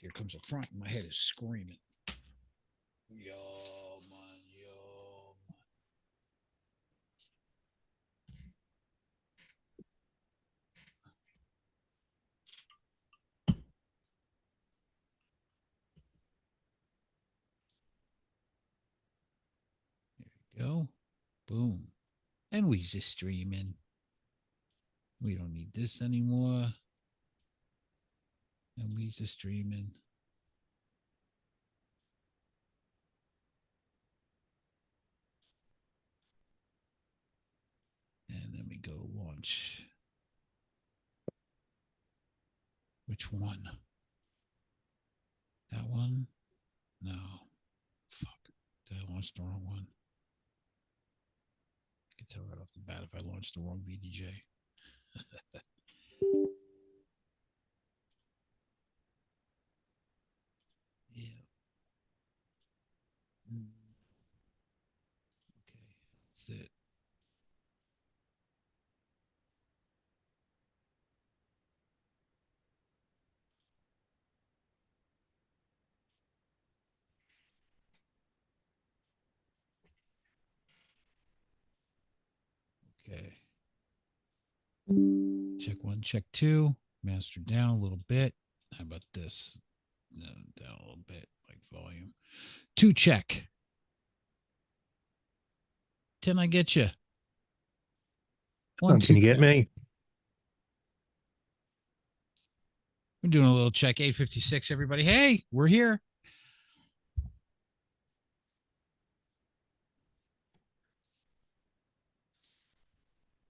Here comes the front, and my head is screaming. Yo, man, yo, man. There we go. Boom. And we just streaming. We don't need this anymore. And we just streaming. And then we go launch. Which one? That one? No. Fuck. Did I launch the wrong one? I can tell right off the bat if I launched the wrong BDJ. Yeah. Okay, that's it. Okay. Check one, check two. Master down a little bit. How about this? Down a little bit, like volume. Two, check. Can I get you? One, can you get me? We're doing a little check. 856, everybody. Hey, we're here.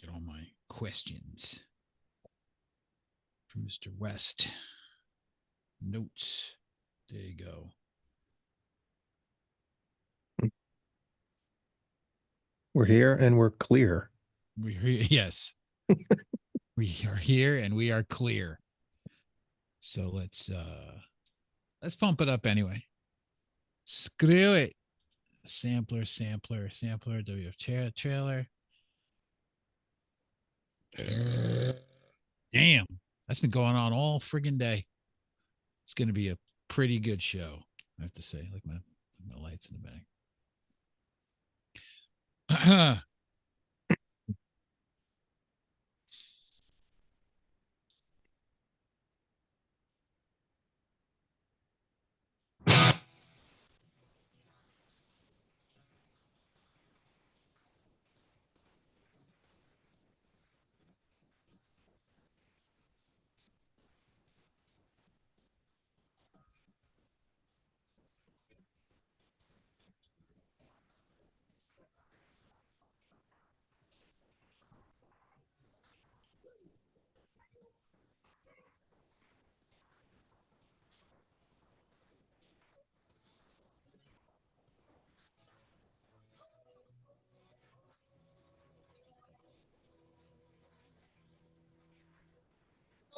Get all my questions from Mr. West. Notes. There you go. We're here and we're clear. We're here. Yes. We are here and we are clear. So let's pump it up anyway. Screw it. Sampler, WTF trailer. Damn. That's been going on all friggin' day. It's going to be a pretty good show, I have to say. Like my lights in the back.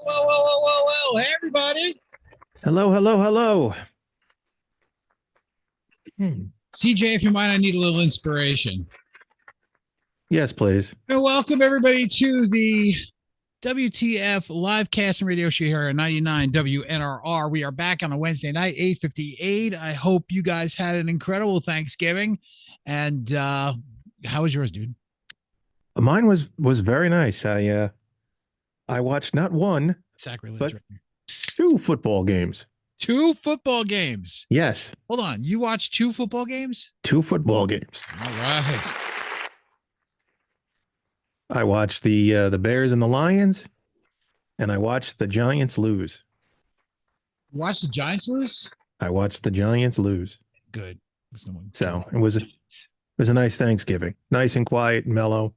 Whoa. Hey, everybody. Hello. CJ, if you mind, I need a little inspiration. Yes, please. And welcome, everybody, to the WTF livecast and radio show here at 99 WNRR. We are back on a Wednesday night, 8:58. I hope you guys had an incredible Thanksgiving. And how was yours, dude? Mine was very nice. I watched not one, sacrilege, but right here. 2 football games. 2 football games. Yes. Hold on. You watched 2 football games? 2 football games. All right. I watched the Bears and the Lions, and I watched the Giants lose. Watch the Giants lose? I watched the Giants lose. Good. So it was a nice Thanksgiving. Nice and quiet, mellow.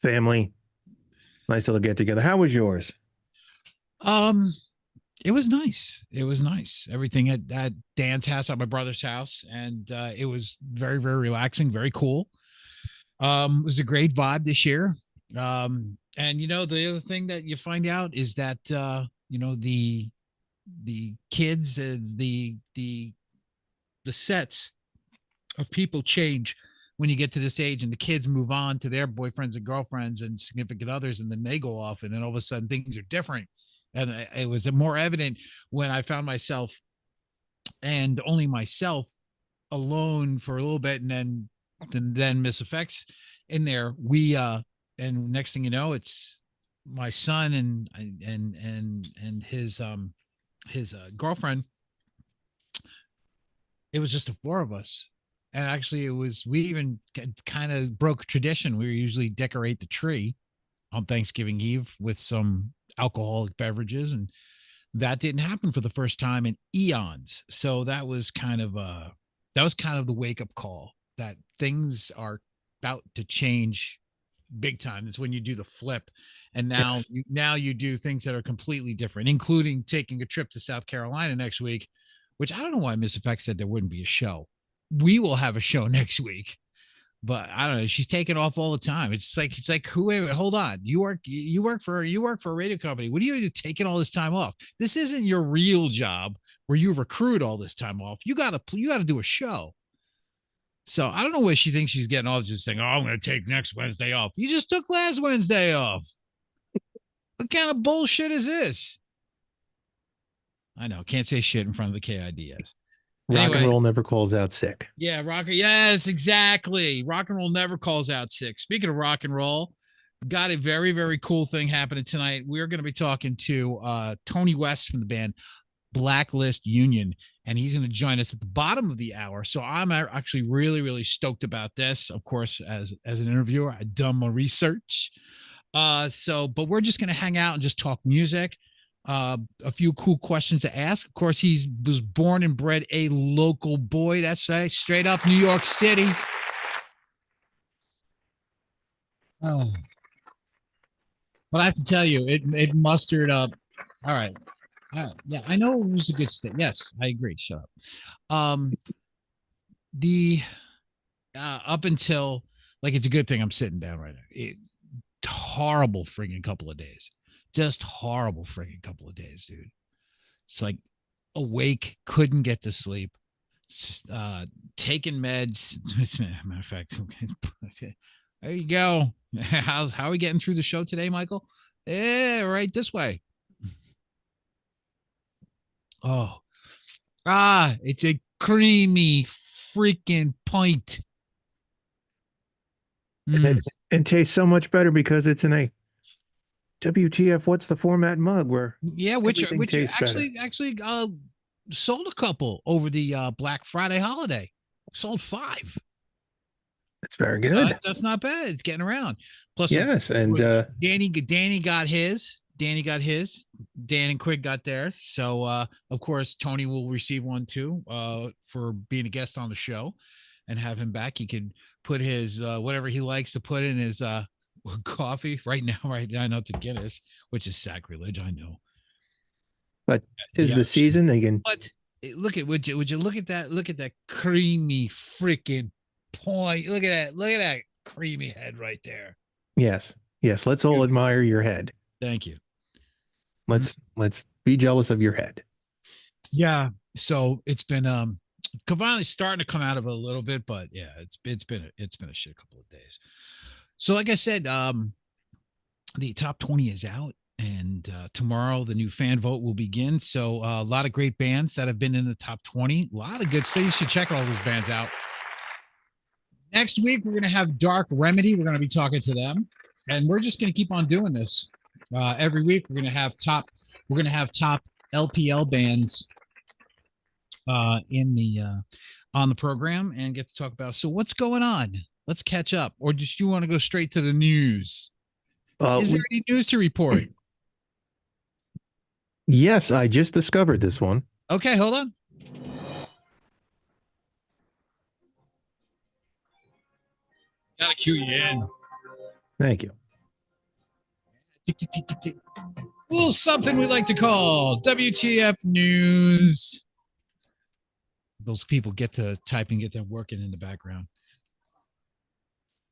Family. Nice little get together. How was yours? It was nice. It was nice. Everything at Dan's house, at my brother's house, and it was very, very relaxing, very cool. It was a great vibe this year. And the other thing that you find out is that the kids, the sets of people change when you get to this age, and the kids move on to their boyfriends and girlfriends and significant others, and then they go off, and then all of a sudden things are different. And it was more evident when I found myself and only myself alone for a little bit, and then Miss Effects in there. We and next thing you know, it's my son and his girlfriend. It was just the four of us. And actually, it was, we even kind of broke tradition. We usually decorate the tree on Thanksgiving Eve with some alcoholic beverages, and that didn't happen for the first time in eons. So that was kind of the wake up call that things are about to change big time. It's when you do the flip, and Yes. now you do things that are completely different, including taking a trip to South Carolina next week, which I don't know why Miss Effect said there wouldn't be a show. We will have a show next week, but I don't know. She's taking off all the time. It's like who? Wait, hold on. You work for a radio company. What are you taking all this time off? This isn't your real job where you recruit all this time off. You gotta do a show. So I don't know where she thinks she's getting off, just saying, "Oh, I'm going to take next Wednesday off." You just took last Wednesday off. What kind of bullshit is this? I know. Can't say shit in front of the KIDS. Rock and Anyway, roll never calls out sick. yeah, yes, exactly. Rock and roll never calls out sick. Speaking of rock and roll, got a very, very cool thing happening tonight. We're going to be talking to Tony West from the band Blacklist Union, and he's going to join us at the bottom of the hour. So I'm actually really, really stoked about this. Of course, as an interviewer, I've done my research. But we're just going to hang out and just talk music. A few cool questions to ask. Of course, he was born and bred a local boy. That's right, straight up New York City. Oh. But I have to tell you, it mustered up. All right. Yeah, I know it was a good state. Yes, I agree. Shut up. The Up until, like, it's a good thing I'm sitting down right now. Horrible friggin' couple of days. Just horrible friggin' couple of days, dude. It's like awake, couldn't get to sleep, taking meds. Matter of fact, there you go. How are we getting through the show today, Michael? Yeah, right this way. Oh, it's a creamy freaking pint. And tastes so much better because it's in a WTF. What's the format mug where Yeah, which tastes actually sold a couple over the Black Friday holiday. Sold 5. It's very good. That's not bad. It's getting around. Plus, Yes, and Danny got his. Dan and Quig got theirs. So, of course, Tony will receive one too for being a guest on the show, and have him back. He could put his whatever he likes to put in his coffee right now. I know it's a Guinness, which is sacrilege. I know. but is the season they can. But would you look at that? Look at that creamy freaking point. Look at that creamy head right there. Yes, let's all admire your head. Thank you. Let's be jealous of your head. Yeah. So it's been finally starting to come out of it a little bit, but yeah, it's been a shit couple of days. So like I said, the top 20 is out, and tomorrow the new fan vote will begin. So a lot of great bands that have been in the top 20. A lot of good stuff. You should check all those bands out. Next week we're gonna have Dark Remedy. We're gonna be talking to them, and we're just gonna keep on doing this. Every week we're gonna have top LPL bands in the on the program, and get to talk about, so what's going on. Let's catch up, or just you want to go straight to the news? Is there any news to report? Yes, I just discovered this one. Okay, hold on. Gotta cue you in. Thank you. Tick, tick, tick, tick, tick. A little something we like to call WTF news. Those people get to type and get them working in the background.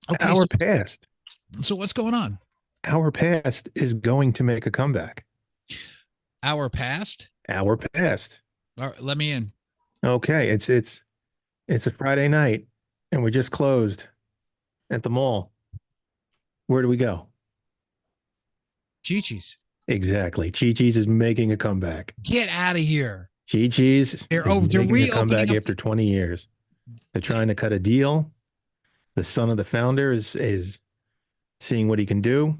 Okay, Our Past. So what's going on? Our Past is going to make a comeback. Our Past? Our Past. All right, let me in. Okay, it's a Friday night, and we're just closed at the mall. Where do we go? Chi-Chi's. Exactly. Chi-Chi's is making a comeback. Get out of here. Chi-Chi's is They're making a reopening comeback up. after 20 years. They're trying to cut a deal. The son of the founder is seeing what he can do.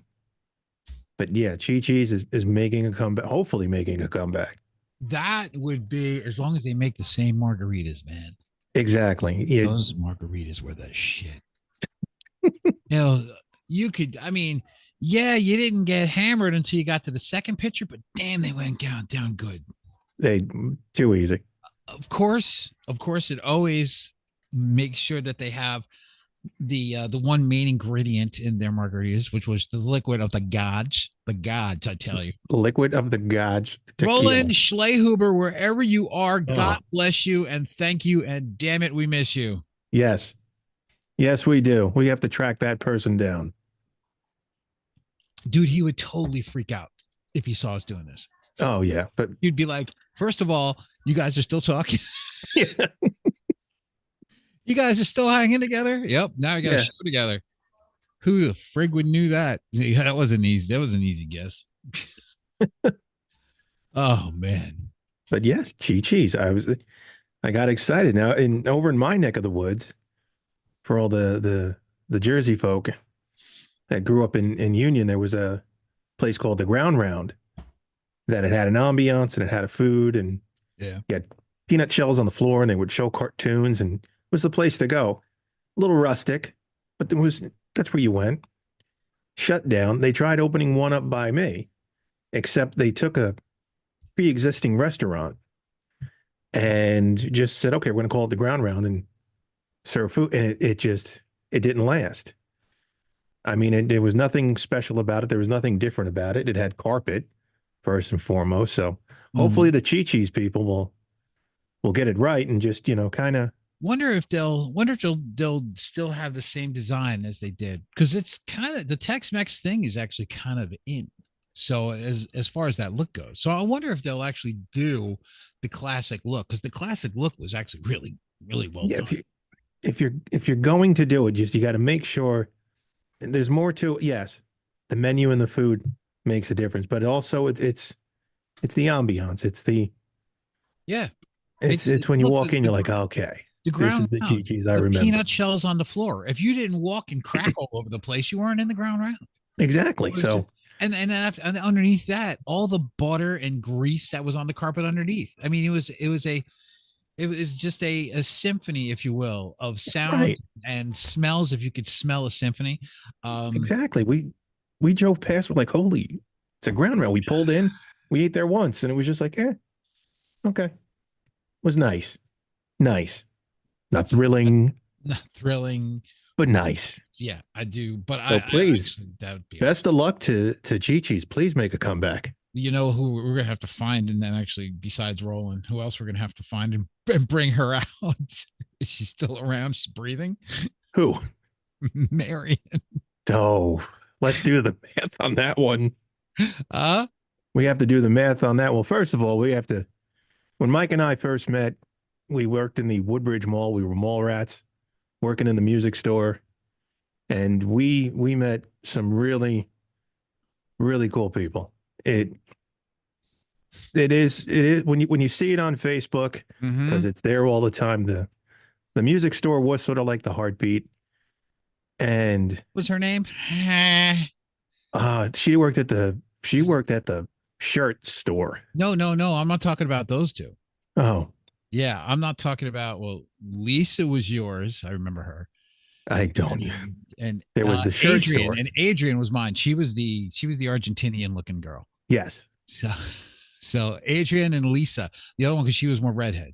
But yeah, Chi-Chi's is making a comeback, hopefully making a comeback. That would be as long as they make the same margaritas, man. Exactly. Yeah. Those margaritas were the shit. You know, you could. I mean, yeah, you didn't get hammered until you got to the second pitcher, but damn, they went down good. They too easy. Of course, it always makes sure that they have the one main ingredient in their margaritas, which was the liquid of the gods, I tell you. Liquid of the gods Roland tequila. Schlehuber, wherever you are, God Oh, bless you and thank you, and damn it, we miss you. yes. Yes, we do. We have to track that person down. Dude, he would totally freak out if he saw us doing this. Oh yeah, but You'd be like, first of all, you guys are still talking. yeah, You guys are still hanging together. Yep. Now we got a yeah. show together. Who the frig would knew that? Yeah, that wasn't easy. That was an easy guess. Oh man. But yes, Chi-Chi's. I got excited now. In over in my neck of the woods, for all the Jersey folk that grew up in Union, there was a place called the Ground Round that it had an ambiance and it had a food and Yeah. you had peanut shells on the floor and they would show cartoons and it was the place to go. A little rustic, but that's where you went. Shut down. They tried opening one up by me, except they took a pre-existing restaurant and just said, okay, we're going to call it the Ground Round and serve food. And it didn't last. I mean, there was nothing special about it. There was nothing different about it. It had carpet first and foremost. So hopefully Mhm. the Chi-Chi's people will get it right and just, kind of, Wonder if they'll still have the same design as they did, because it's kind of the Tex-Mex thing is actually kind of in. So as far as that look goes, so I wonder if they'll actually do the classic look, because the classic look was actually really well yeah, done. if you're going to do it, just you got to make sure there's more to it. Yes, the menu and the food makes a difference, but also it's the ambiance. Yeah, It's when you look walk in, you're like, okay, the this ground is the round, Chi-Chi's I the remember. peanut shells on the floor. If you didn't walk and crack all over the place, you weren't in the ground round. Exactly. It was just, So and underneath that, all the butter and grease that was on the carpet underneath. I mean, it was just a symphony, if you will, of sound right, and smells. If you could smell a symphony, um, exactly. We drove past, we're like, holy, it's a ground rail. We pulled in, we ate there once, and it was just like, okay. It was nice. Nice. Not that's thrilling, thrilling. but nice. Yeah, I do, but So I please, actually that would be awesome. best of luck to Chi-Chi's. Please make a comeback. You know who we're gonna have to find, and then actually besides Roland, who else we're gonna have to find and bring her out? Is she still around? She's breathing. Who? Mary. Oh, let's do the math on that one. Uh We have to do the math on that. Well, first of all, we have to, when Mike and I first met, we worked in the Woodbridge Mall. We were mall rats working in the music store. And we met some really, really cool people. It it is when you see it on Facebook, because mm-hmm. it's there all the time, the music store was sort of like the heartbeat. And What's her name? she worked at the shirt store. No. I'm not talking about those two. Oh, Yeah, I'm not talking about. Well, Lisa was yours. I remember her, I don't. and There was the shirt Adrian, store. and Adrian was mine. She was the Argentinian looking girl. Yes. So, so Adrian and Lisa, the other one because she was more redhead.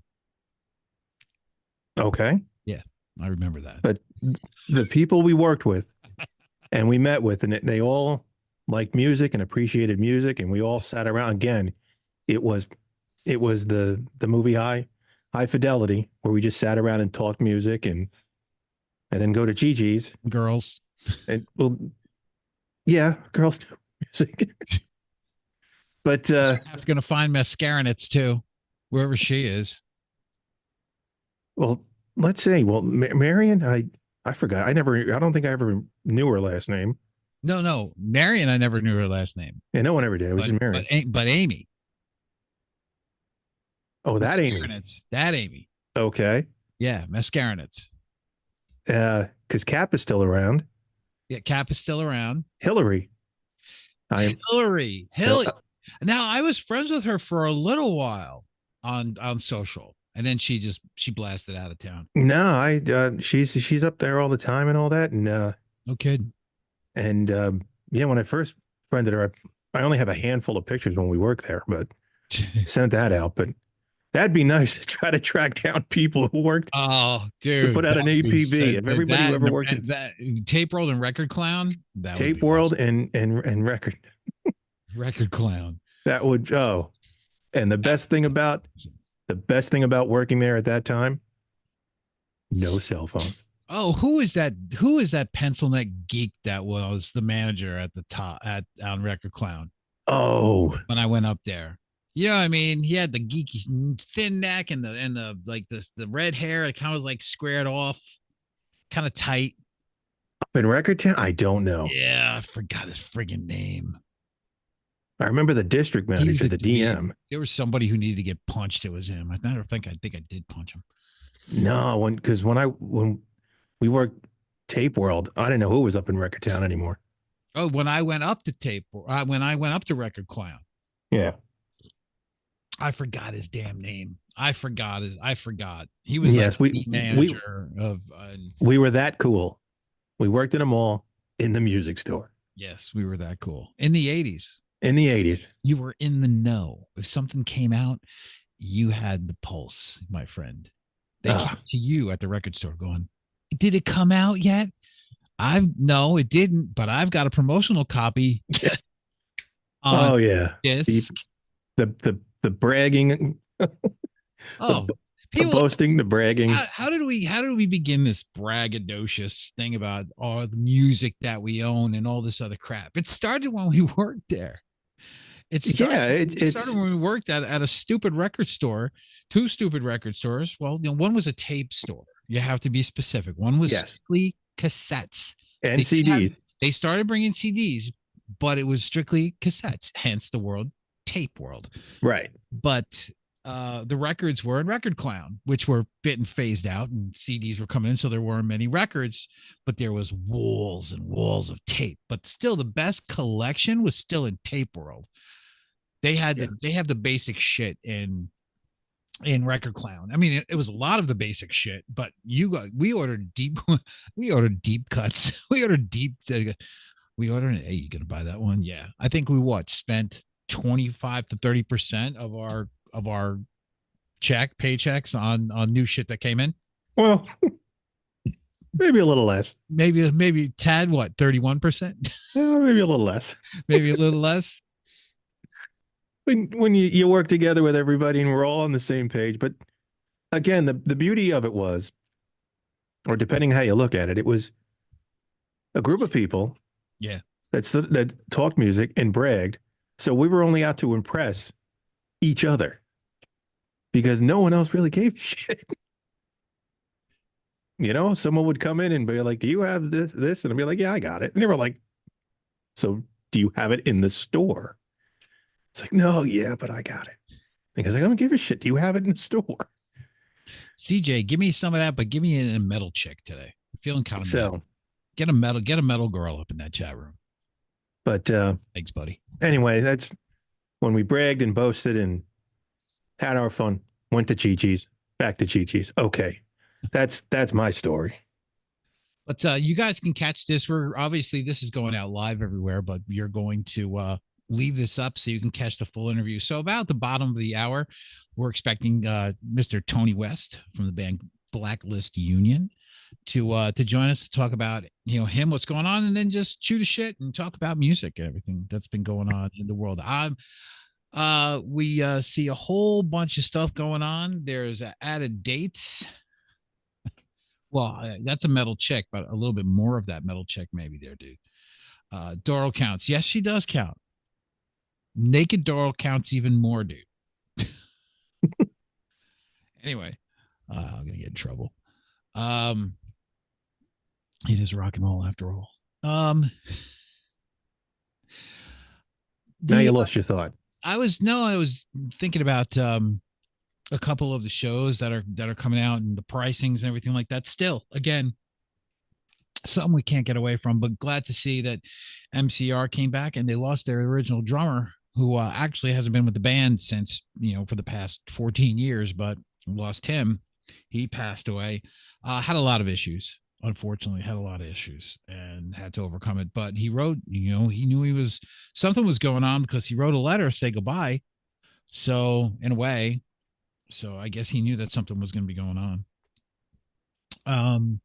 Okay. Yeah, I remember that. But the people we worked with and we met with, and they all liked music and appreciated music, and we all sat around. Again, it was the movie High Fidelity, where we just sat around and talked music and then go to Gigi's Girls, and well, yeah, girls do music. But I'm gonna find mascaronets too, wherever she is. well, let's say, well, Marion, I forgot. I don't think I ever knew her last name. No, Marion. I never knew her last name, Yeah, no one ever did. It was but just Marion. Amy Oh, that Amy. Mascarenhas. That Amy. Okay. Yeah, Mascarenhas. Because Cap is still around. Yeah, Cap is still around. Hillary. I am. Hillary. Now I was friends with her for a little while on social, and then she blasted out of town. No, she's up there all the time and all that, No kidding. and yeah, when I first friended her, I only have a handful of pictures when we worked there, but sent that out. But that'd be nice to try to track down people who worked Oh, to dude, put out that an would be APB. If everybody who that ever worked in that Tape World and Record Clown, that would Tape be World awesome. and record, Record Clown. that would and the best thing about working there at that time, no cell phone. Oh, who is that? Who is that pencil neck geek that was the manager at the top at on Record Clown Oh, when I went up there? Yeah, I mean, he had the geeky thin neck and the like the red hair. It kind of was like squared off, kind of tight. up in Record Town, I don't know. Yeah, I forgot his friggin' name. I remember the district He was manager, a the dweeb. DM. There was somebody who needed to get punched. It was him. I think I did punch him. No, when we worked Tape World, I didn't know who was up in Record Town anymore. Oh, when I went up to when I went up to Record Clown, Yeah. I forgot his damn name. I forgot. He was like Yes, the manager of. we were that cool. We worked in a mall in the music store Yes, we were that cool in the '80s. in the 80s. You were in the know. If something came out, you had the pulse, my friend. They came to you at the record store going, "Did it come out yet?" No, it didn't, but I've got a promotional copy on Oh yeah. disc. The bragging, Oh, the people, boasting, the bragging. how did we begin this braggadocious thing about all the music that we own and all this other crap? It started when we worked there. Yeah, It started when we worked at a stupid record store, two stupid record stores. Well, one was a tape store. You have to be specific. One was yes, strictly cassettes. and They CDs. they started bringing CDs, but it was strictly cassettes. Hence the word Tape World. Right. But the records were in Record Clown, which were getting phased out, and CDs were coming in, so there weren't many records. But there was walls and walls of tape. But still, the best collection was still in Tape World. They have the basic shit in Record Clown. I mean, it was a lot of the basic shit, but we ordered deep we ordered deep cuts. We ordered deep we ordered hey, you gonna buy that one? Yeah. I think we spent 25 to 30% of our paychecks on new shit that came in. Well, maybe a little less. Maybe tad 31%? Maybe a little less. Maybe a little less. When you work together with everybody and we're all on the same page. But again, the beauty of it was, or depending how you look at it, it was a group of people. Yeah. That talked music and bragged. So we were only out to impress each other because no one else really gave a shit. Someone would come in and be like, "Do you have this?" And I'd be like, "Yeah, I got it." And they were like, "So do you have it in the store?" It's like, "No, yeah, but I got it." Because I don't give a shit. Do you have it in the store? CJ, give me some of that, but give me a metal chick today. I'm feeling kind of metal. Get a metal girl up in that chat room. But thanks, buddy. Anyway, that's when we bragged and boasted and had our fun. Went to Chi-Chi's, back to Chi-Chi's. Okay. That's my story. But you guys can catch this. This is going out live everywhere, but you're going to leave this up so you can catch the full interview. So about the bottom of the hour, we're expecting Mr. Tony West from the band Blacklist Union to join us to talk about him, what's going on, and then just shoot a shit and talk about music and everything that's been going on in the world. We see a whole bunch of stuff going on. There's added dates. Well, that's a metal chick, but a little bit more of that metal chick maybe there, dude. Doral counts. Yes, she does count. Naked Doral counts even more, dude. Anyway, I'm gonna get in trouble. It is rock and roll after all. Now The you lost your thought. I was thinking about a couple of the shows that are coming out and the pricings and everything like that. Still, again, something we can't get away from, but glad to see that MCR came back and they lost their original drummer, who actually hasn't been with the band since, for the past 14 years, but lost him. He passed away. Had a lot of issues. Unfortunately, had a lot of issues and had to overcome it. But he wrote, he knew something was going on because he wrote a letter say goodbye. So in a way, so I guess he knew that something was going to be going on.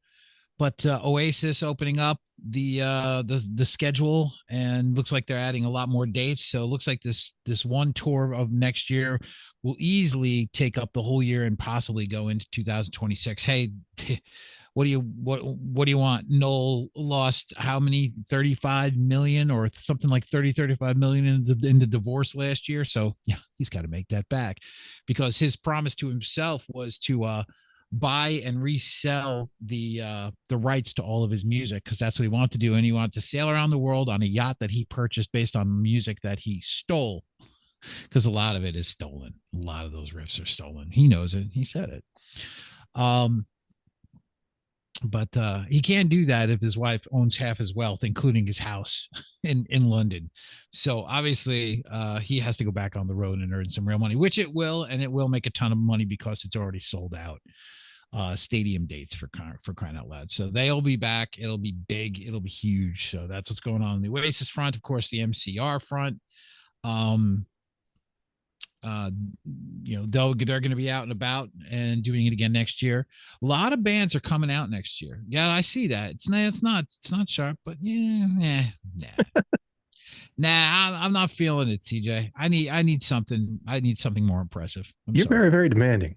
But Oasis opening up the schedule, and looks like they're adding a lot more dates. So it looks like this one tour of next year will easily take up the whole year and possibly go into 2026. Hey, what do you want? Noel lost how many? 35 million or something like 35 million in the divorce last year. So yeah, he's got to make that back, because his promise to himself was to buy and resell the rights to all of his music, because that's what he wanted to do, and he wanted to sail around the world on a yacht that he purchased based on music that he stole, because a lot of it is stolen. A lot of those riffs are stolen. He knows it. He said it. But he can't do that if his wife owns half his wealth, including his house in London. So obviously he has to go back on the road and earn some real money, which it will, and it will make a ton of money because it's already sold out stadium dates for crying out loud. So they'll be back. It'll be big. It'll be huge. So that's what's going on the Oasis front. Of course, the MCR front. They're going to be out and about and doing it again next year. A lot of bands are coming out next year. Yeah, I see that. It's not sharp, but nah. I'm not feeling it, CJ. I need something more impressive. You're very, very demanding.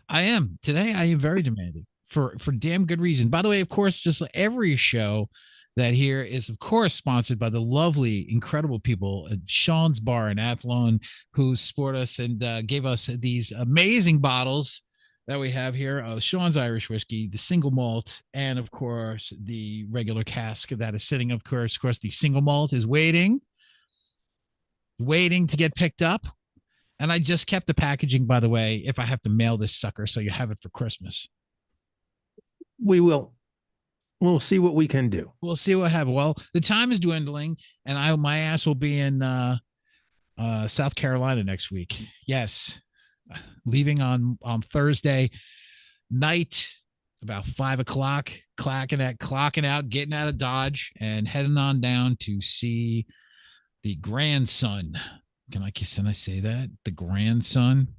I am. Today I am very demanding for damn good reason. By the way, of course, just like every show that here is, of course, sponsored by the lovely, incredible people at Sean's Bar in Athlone, who support us and gave us these amazing bottles that we have here of Sean's Irish whiskey, the single malt, and of course the regular cask that is sitting. Of course, the single malt is waiting to get picked up. And I just kept the packaging, by the way, if I have to mail this sucker, so you have it for Christmas. We will. We'll see what we can do. We'll see what happens. Well, the time is dwindling, and my ass will be in South Carolina next week. Yes, leaving on Thursday night about 5:00, clocking out, getting out of Dodge, and heading on down to see the grandson. Can I say that? The grandson.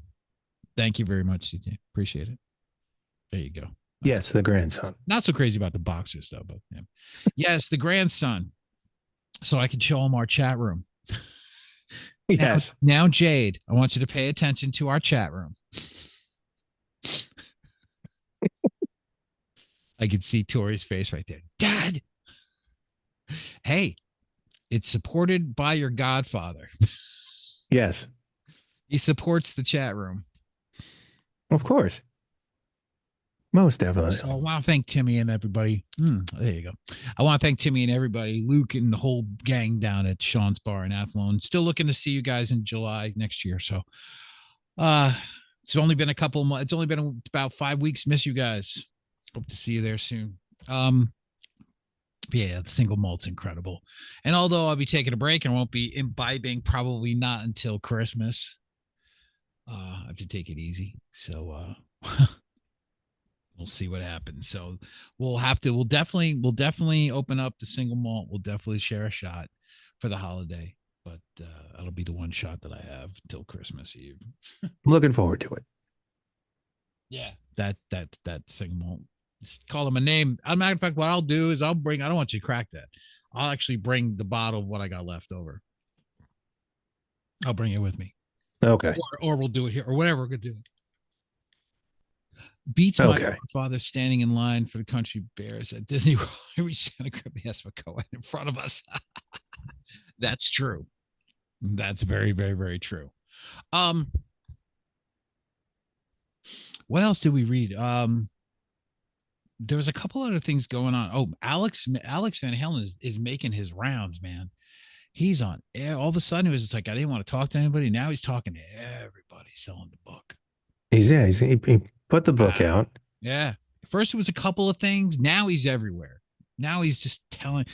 Thank you very much, CJ. Appreciate it. There you go. Yes, the grandson. Not so crazy about the boxers, though, but yeah. Yes, the grandson. So I can show him our chat room. Yes. Now, Jade, I want you to pay attention to our chat room. I could see Tori's face right there. Dad! Hey, it's supported by your godfather. Yes. He supports the chat room. Of course. Most definitely. So I want to thank Timmy and everybody. There you go. I want to thank Timmy and everybody, Luke and the whole gang down at Sean's Bar in Athlone. Still looking to see you guys in July next year. So it's only been a couple months. It's only been about 5 weeks. Miss you guys. Hope to see you there soon. Yeah, the single malt's incredible. And although I'll be taking a break and won't be imbibing, probably not until Christmas, I have to take it easy. So we'll see what happens. So we'll definitely open up the single malt. We'll definitely share a shot for the holiday, but that'll be the one shot that I have until Christmas Eve. Looking forward to it. Yeah, that single malt. Just call him a name. As a matter of fact, what I'll do is I don't want you to crack that. I'll actually bring the bottle of what I got left over. I'll bring it with me. Okay. Or we'll do it here, or whatever we're going to do. Beats my father standing in line for the Country Bears at Disney World. We trying to grab the Espa in front of us. That's true. That's very, very, very true. What else did we read? There was a couple other things going on. Oh, Alex Van Halen is making his rounds, man. He's on all of a sudden it was just like I didn't want to talk to anybody. Now he's talking to everybody selling the book. He put the book Wow. out. Yeah. First it was a couple of things. Now he's everywhere. Now he's just telling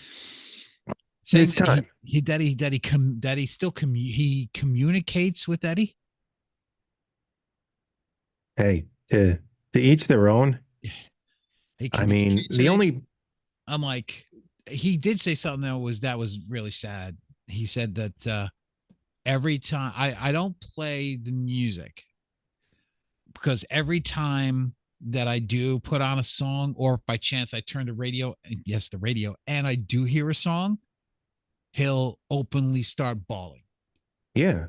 saying It's that time. he still he communicates with Eddie. Hey, to each their own. He I mean, communicates with the Eddie. only I'm like, he did say something that was really sad. He said that every time I don't play the music because every time that I do put on a song, or if by chance I turn the radio, yes, the radio, and I do hear a song, he'll openly start bawling. yeah.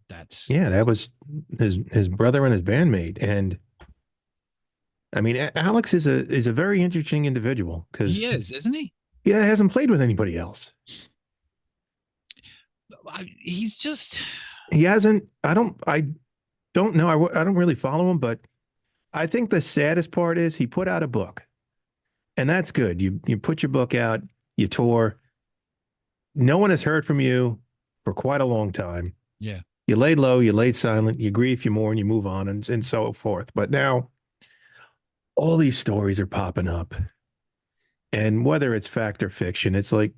That's Yeah, that was his brother and his bandmate. And I mean, Alex is a very interesting individual he because is, isn't he? he hasn't played with anybody else. He's just He hasn't. I don't know. I don't really follow him, but I think the saddest part is he put out a book, and that's good. You put your book out, you tour. No one has heard from you for quite a long time. yeah, You laid low, you laid silent, you grieve, you mourn, you move on, and so forth. But now all these stories are popping up. And whether it's fact or fiction, it's like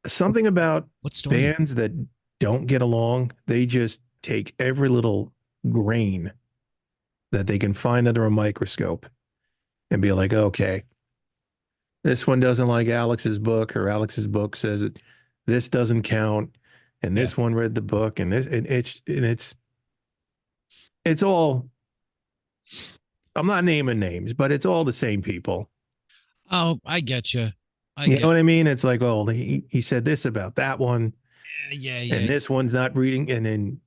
something about what story? bands that don't get along. They just take every little grain that they can find under a microscope and be like, okay, this one doesn't like Alex's book, or Alex's book says it. This doesn't count. And Yeah. this one read the book, and it's all. I'm not naming names, but it's all the same people. Oh, I get you. I You know get. what I mean? It's like, oh, he said this about that one, Yeah, yeah, and yeah. this one's not reading, and then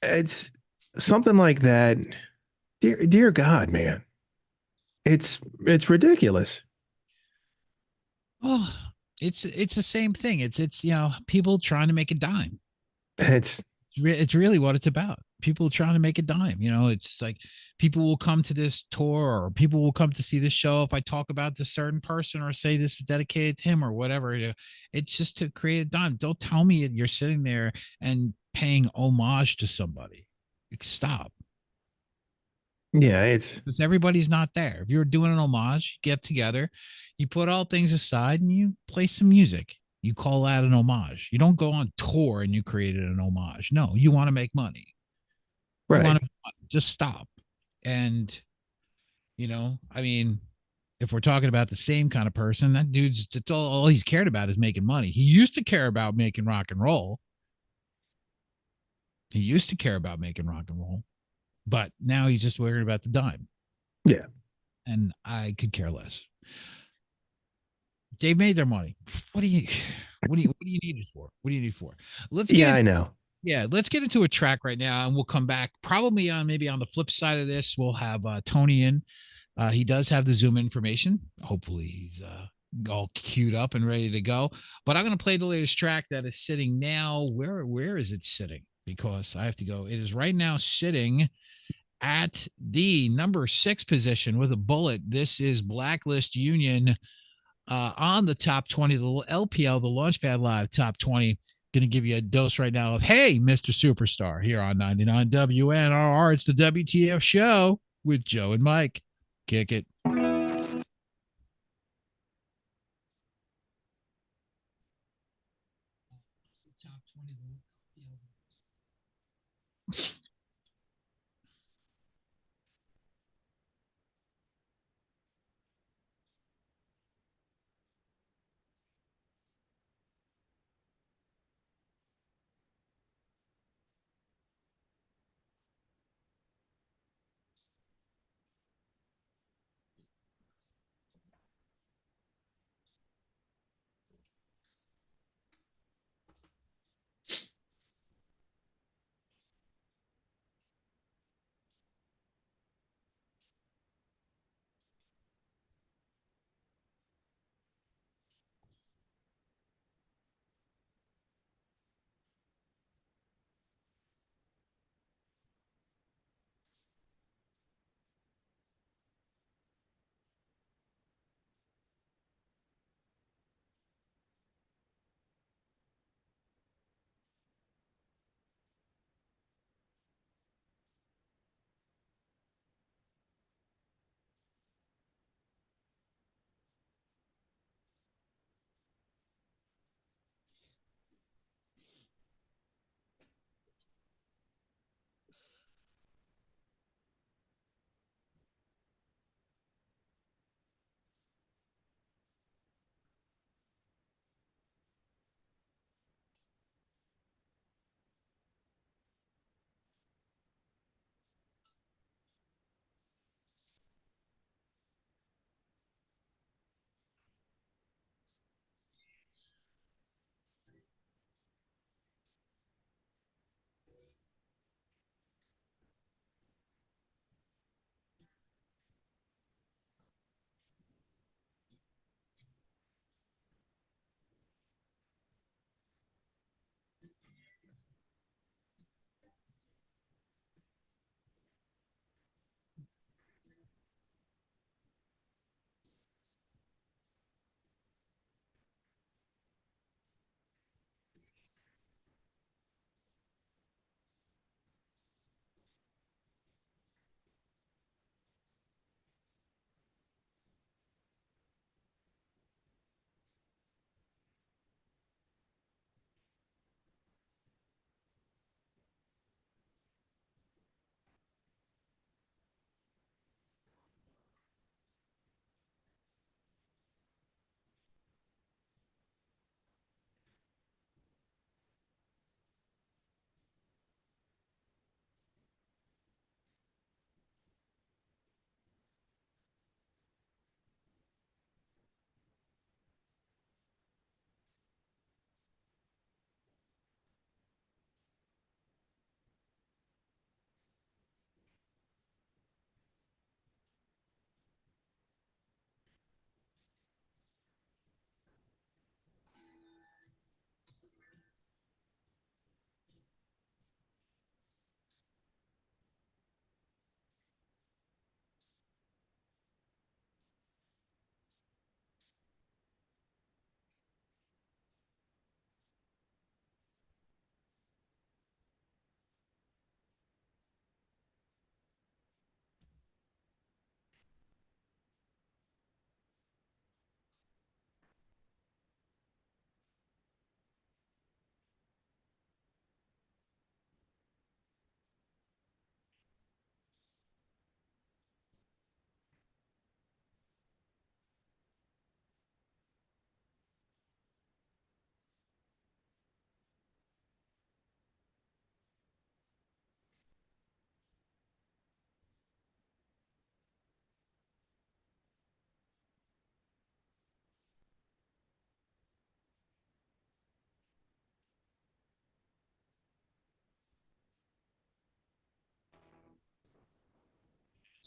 it's something like that. Dear God, man, it's ridiculous. Oh, it's the same thing. It's people trying to make a dime. It's It's really what it's about. People trying to make a dime. It's like people will come to this tour or people will come to see this show if I talk about this certain person or say this is dedicated to him or whatever. It's just to create a dime. Don't tell me you're sitting there and paying homage to somebody. Stop. yeah, it's Because everybody's not there. If you're doing an homage, you get together, you put all things aside and you play some music. You call that an homage. You don't go on tour and you created an homage. No, you want to make money. You right. want to just stop. And, I mean, if we're talking about the same kind of person, that dude's that's all he's cared about is making money. He used to care about making rock and roll. He used to care about making rock and roll, but now he's just worried about the dime. Yeah, And I could care less. They've made their money. What do you need it for? What do you need it for? Let's get yeah, it. I know. Yeah, let's get into a track right now, and we'll come back. Probably on maybe on the flip side of this, we'll have Tony in. He does have the Zoom information. Hopefully, he's all queued up and ready to go. But I'm going to play the latest track that is sitting now. Where is it sitting? Because I have to go. It is right now sitting at the number 6 position with a bullet. This is Blacklist Union on the top 20, the LPL, the Launchpad Live top 20. Going to give you a dose right now of, hey, Mr. Superstar here on 99 WNRR. It's the WTF show with Joe and Mike. Kick it. Top 20.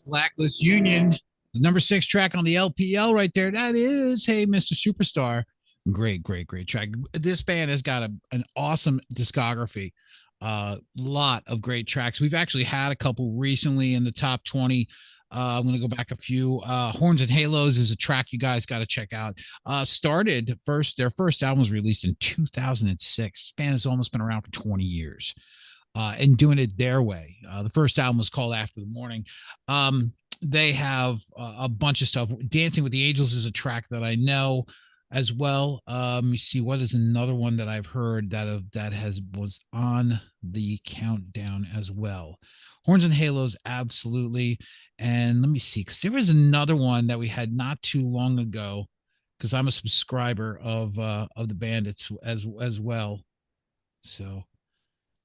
Blacklist Union, the number 6 track on the LPL right there. That is Hey Mr. Superstar. Great, great, great track. This band has got an awesome discography. Lot of great tracks. We've actually had a couple recently in the top 20. I'm going to go back a few. Horns and Halos is a track you guys got to check out. Their first album was released in 2006. This band has almost been around for 20 years. And doing it their way. The first album was called After the Morning. They have a bunch of stuff. Dancing with the Angels is a track that I know as well. Let me see, what is another one that I've heard that was on the countdown as well. Horns and Halos, absolutely. And let me see, because there was another one that we had not too long ago, because I'm a subscriber of the Bandits as well. So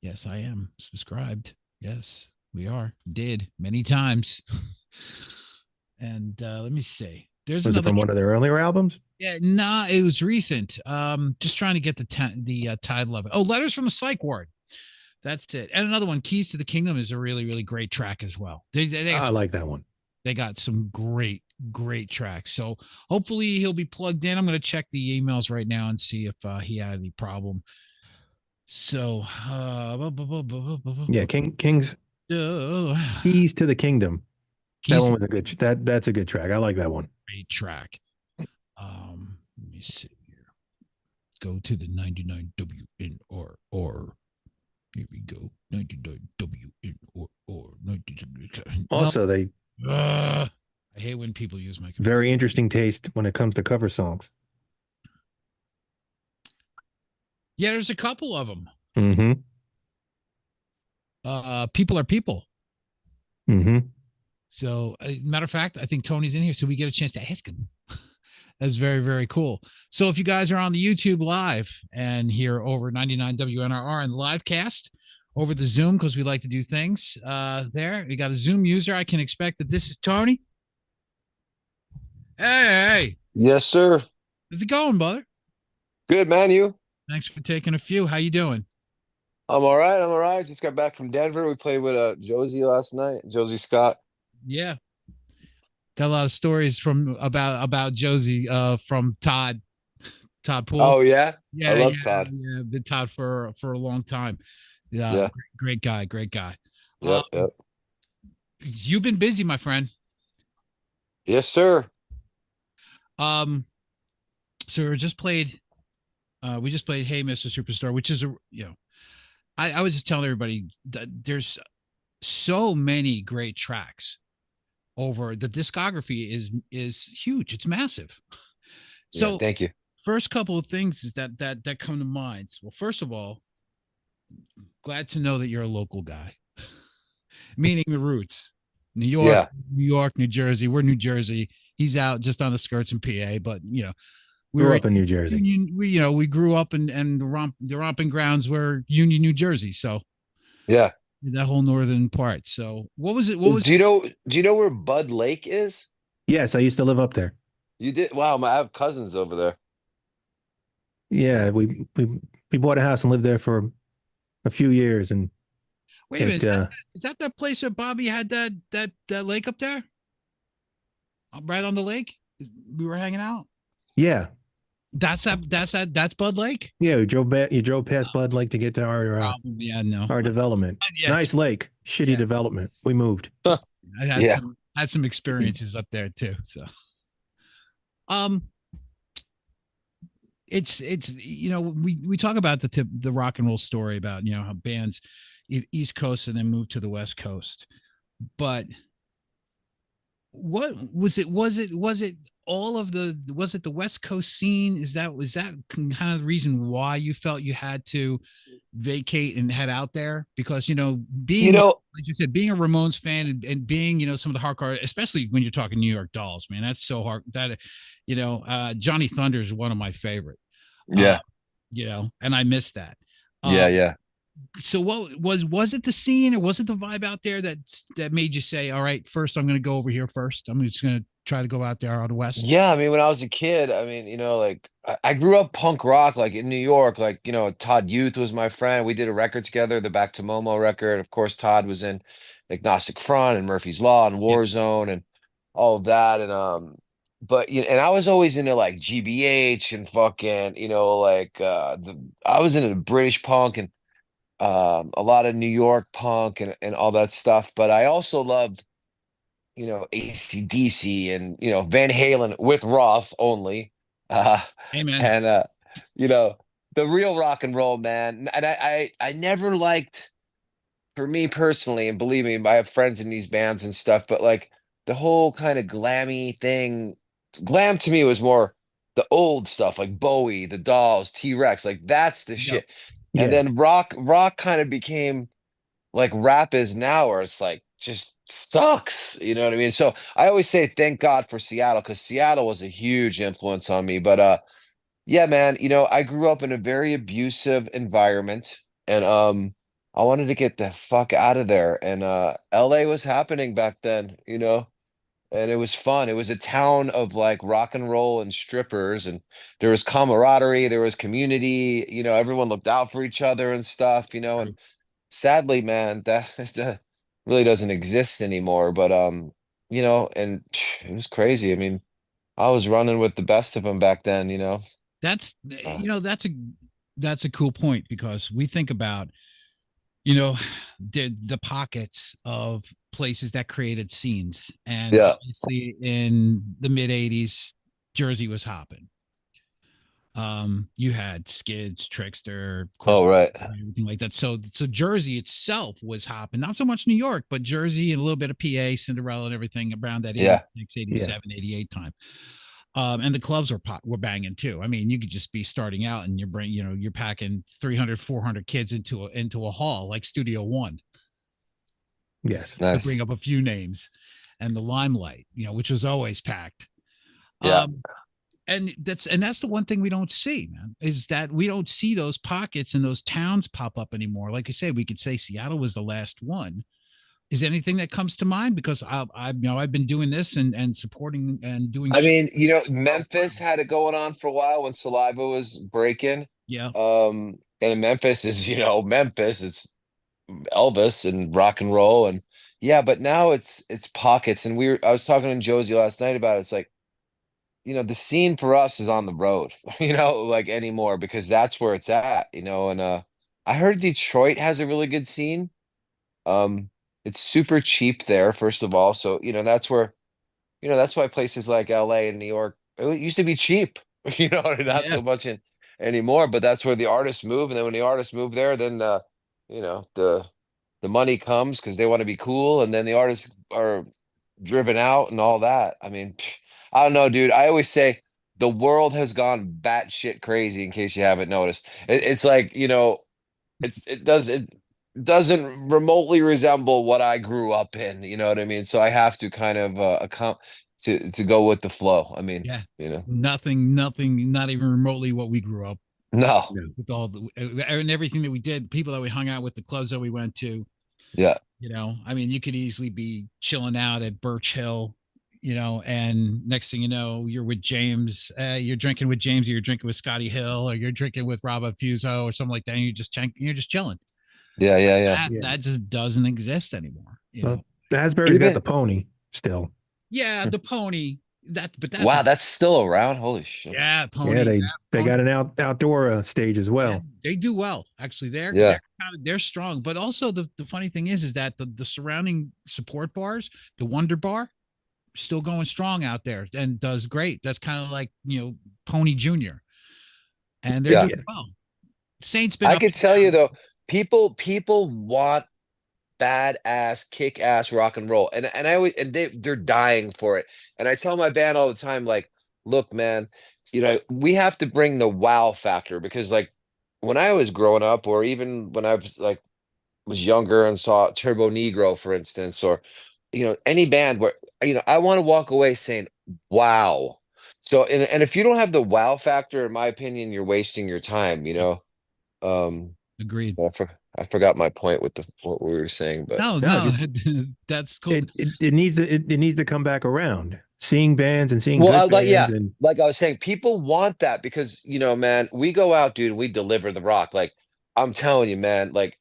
yes, I am subscribed. Yes, we are. Did many times. And let me see. There's Was it another. from one of their earlier albums? Yeah, nah, it was recent. Just trying to get the title of it. Oh, Letters from a Psych Ward. That's it. And another one, Keys to the Kingdom, is a really, really great track as well. I like that one. They got some great, great tracks. So hopefully he'll be plugged in. I'm going to check the emails right now and see if he had any problem. So, yeah, King's Keys to the Kingdom. That one was a good. That's a good track. I like that one. Great track. Let me see here. Go to the 99 WNRR. Here we go. 99 WNRR. Also, I hate when people use my computer. Very interesting taste when it comes to cover songs. Yeah, there's a couple of them. Mm-hmm. People are people. Mm-hmm. So, matter of fact, I think Tony's in here, so we get a chance to ask him. That's very, very cool. So if you guys are on the YouTube live and here over 99 WNRR and LIVECAST over the Zoom, because we like to do things there. We got a Zoom user. I can expect that this is Tony. Hey. Yes, sir. How's it going, brother? Good, man. You? Thanks for taking a few. How you doing? I'm all right. I'm all right. Just got back from Denver. We played with Josie last night. Josie Scott. Yeah. Got a lot of stories from about Josie from Todd Poole. Oh yeah, yeah, I love Todd. Yeah, been Todd for a long time. Yeah, great guy. Yep. You've been busy, my friend. Yes, sir. So we just played Hey Mr. Superstar, which is I was just telling everybody that there's so many great tracks. Over the discography is huge. It's massive. So yeah, thank you. First couple of things is that come to mind. Well, first of all, glad to know that you're a local guy, meaning the roots. New York, New Jersey. We're New Jersey. He's out just on the skirts in PA, but we grew up in New Jersey. We grew up and the romping grounds were Union, New Jersey. So yeah. That whole northern part. So what was it? Do you know where Bud Lake is? Yes, I used to live up there. You did? Wow, I have cousins over there. Yeah, we bought a house and lived there for a few years. And wait a minute, is that place where Bobby had that lake up there? Right on the lake? We were hanging out. Yeah. That's Bud Lake. Yeah, you drove past Bud Lake to get to our our development. Yes. Nice lake, shitty development. We moved. I had some experiences up there too. So, it's we talk about the rock and roll story about how bands East Coast and then move to the West Coast, but what was it? Was it all of was it the West Coast scene? Was that kind of the reason why you felt you had to vacate and head out there? Because being like you said, being a Ramones fan and being some of the hardcore, especially when you're talking New York Dolls, man, that's so hard. That Johnny Thunder is one of my favorite. Yeah. And I miss that. Yeah. So what was it the scene or was it the vibe out there that made you say, all right, first I'm going to go over here first. I'm just going to try to go out there out west. Yeah, I mean, when I was a kid, I mean, like I grew up punk rock, like in New York. Like, Todd Youth was my friend. We did a record together, the Back to Momo record. Of course, Todd was in Agnostic Front and Murphy's Law and Yeah. Warzone and all of that. But and I was always into like GBH and fucking, like I was into British punk and a lot of New York punk and all that stuff. But I also loved AC/DC and Van Halen with Roth only. Uh Amen. and you know, the real rock and roll, man. And I never liked, for me personally, and believe me, I have friends in these bands and stuff, but like the whole kind of glammy thing, glam to me was more the old stuff like Bowie, the Dolls, T-Rex, like that's the Yep. shit. And Yeah. then rock kind of became like rap is now, where it's like just sucks. You know what I mean? So I always say thank God for Seattle, because Seattle was a huge influence on me. But yeah, man, I grew up in a very abusive environment, and I wanted to get the fuck out of there. And LA was happening back then, and it was fun. It was a town of like rock and roll and strippers, and there was camaraderie, there was community, everyone looked out for each other and stuff, and True. sadly, man, that really doesn't exist anymore. But and it was crazy. I mean, I was running with the best of them back then. That's Uh, that's a cool point because we think about you know the pockets of places that created scenes, and yeah. obviously in the mid 80s Jersey was hopping. You had Skids, Trickster, of course, Oh, right. everything like that. So Jersey itself was hopping, not so much New York, but Jersey and a little bit of PA, Cinderella, and everything around that Yeah. 86, Yeah. 87, 88 time. And the clubs were banging too. I mean, you could just be starting out and you're packing 300, 400 kids into a hall like Studio One Yes. to bring Nice. up a few names, and the Limelight, which was always packed. Yeah. Um, and that's the one thing we don't see, man, is that we don't see those pockets and those towns pop up anymore. Like you say, we could say Seattle was the last one. Is anything that comes to mind? Because I've been doing this and supporting and doing I shows mean, for a Memphis while. had it going on for a while when Saliva was breaking. Yeah, And Memphis is, Memphis. It's Elvis and rock and roll, and yeah, but now it's pockets. And I was talking to Josie last night about it. It's like, the scene for us is on the road, like anymore, because that's where it's at, and I heard Detroit has a really good scene. Um, it's super cheap there, first of all. So, that's why places like LA and New York, it used to be cheap, not yeah, so much anymore, but that's where the artists move. And then when the artists move there, then the money comes because they want to be cool, and then the artists are driven out and all that. I mean, I don't know, dude. I always say the world has gone batshit crazy. In case you haven't noticed, it's like it doesn't remotely resemble what I grew up in. You know what I mean? So I have to kind of account to go with the flow. I mean, yeah. Nothing, not even remotely what we grew up no, No. with all the and everything that we did, people that we hung out with, the clubs that we went to. yeah, I mean, you could easily be chilling out at Birch Hill, and next thing you know, you're with James, you're drinking with James, or you're drinking with Scotty Hill, or you're drinking with Robert Fuso, or something like that. And you're just chilling. yeah, yeah, yeah. Yeah. That just doesn't exist anymore. Well, the Asbury's got Even the pony still. Yeah, the pony. But that's a wow, that's still around. Holy shit. yeah, Yeah, pony. they Pony. got an outdoor stage as Yeah, well. they do well. Actually, Yeah, they're strong. But also the funny thing is that the surrounding support bars, the Wonder Bar, still going strong out there and does great. That's kind of like Pony Junior, and they're yeah. doing Yeah. well. Saints been I up could and tell you down. though, people want badass, kick ass rock and roll, and I always and they're dying for it. And I tell my band all the time, like, look, man, we have to bring the wow factor, because like when I was growing up, or even when I was like was younger and saw Turbo Negro, for instance, or any band where I want to walk away saying wow. So and if you don't have the wow factor, in my opinion, you're wasting your time. Agreed. I forgot my point with what we were saying, but No, No, no, just that's cool. it needs to come back around. Seeing bands and seeing well, good yeah, bands and like I was saying, people want that because man, we go out, dude, and we deliver the rock. Like I'm telling you, man, like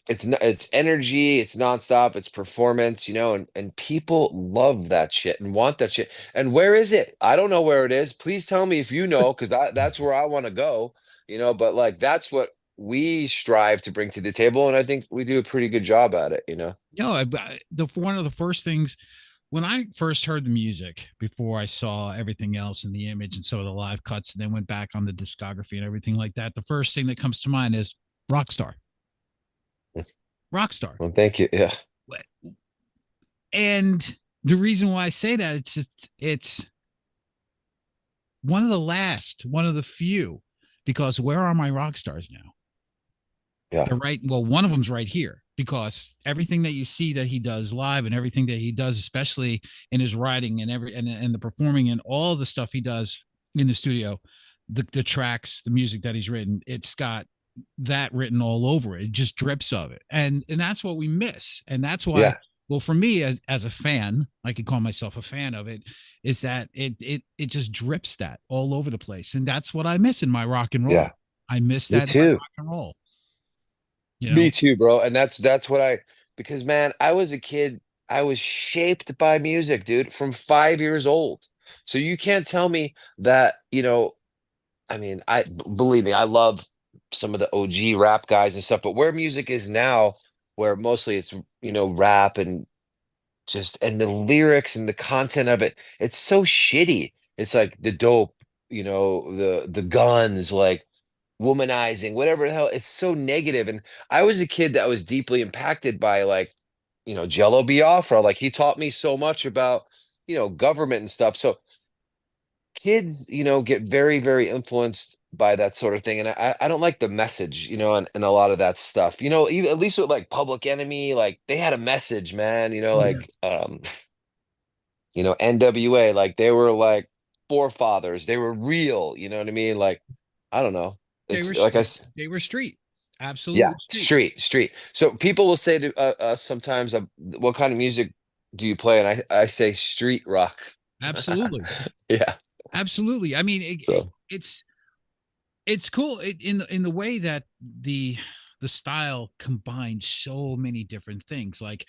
it's energy, it's nonstop, it's performance, and people love that shit and want that shit. And where is it? I don't know where it is. Please tell me if you know, because that's where I want to go. But like that's what we strive to bring to the table, and I think we do a pretty good job at it. One of the first things when I first heard the music, before I saw everything else in the image and some of the live cuts, and then went back on the discography and everything like that, the first thing that comes to mind is Rockstar. Rockstar. Well, thank you. Yeah, And the reason why I say that, it's one of the few, because where are my rock stars now? yeah, They're right. Well, one of them's right here, because everything that you see that he does live and everything that he does, especially in his writing and the performing and all the stuff he does in the studio, the tracks, the music that he's written, it's got that written all over it. It just drips of it. And that's what we miss. And that's why, yeah, well, for me as a fan, I could call myself a fan of it, is that it just drips that all over the place. And that's what I miss in my rock and roll. yeah. I miss Me that in my too. rock and roll. You Me know, too, bro. And that's what because man, I was a kid. I was shaped by music, dude, from 5 years old. So you can't tell me that, I mean, believe me, I love some of the OG rap guys and stuff, but where music is now, where mostly it's, rap and and the lyrics and the content of it, it's so shitty. It's like the dope, the guns, like womanizing, whatever the hell. It's so negative. And I was a kid that was deeply impacted by like, Jello Biafra. Like he taught me so much about, government and stuff. So kids, get very, very influenced by that sort of thing. And I don't like the message, and a lot of that stuff. Even at least with like Public Enemy, like they had a message, man, oh yeah, like NWA, like they were like forefathers. They were real, you know what I mean? Like, I don't know. they It's were like they were street, yeah, absolutely street. street. So people will say to us sometimes, "What kind of music do you play?" And I say street rock. Absolutely, Yeah. absolutely. I mean, So it's cool in the way that the style combines so many different things. Like,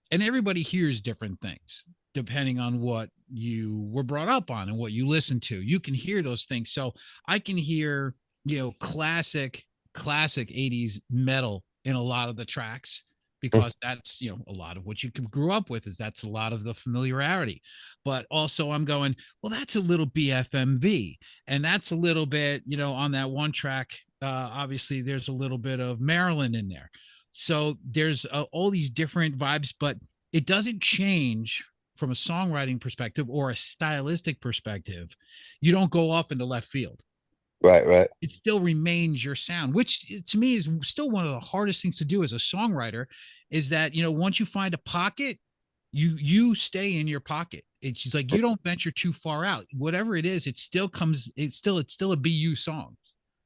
and everybody hears different things depending on what you were brought up on and what you listen to. You can hear those things. So I can hear, classic 80s metal in a lot of the tracks, mm, because that's, a lot of what you grew up with, is that's a lot of the familiarity. But also I'm going, well, that's a little BFMV, and that's a little bit, on that one track, obviously there's a little bit of Maryland in there. So there's all these different vibes, but it doesn't change from a songwriting perspective or a stylistic perspective. You don't go off into left field. right. It still remains your sound, which to me is still one of the hardest things to do as a songwriter, is that, once you find a pocket, you stay in your pocket. It's like you don't venture too far out. Whatever it is, it's still a BU song.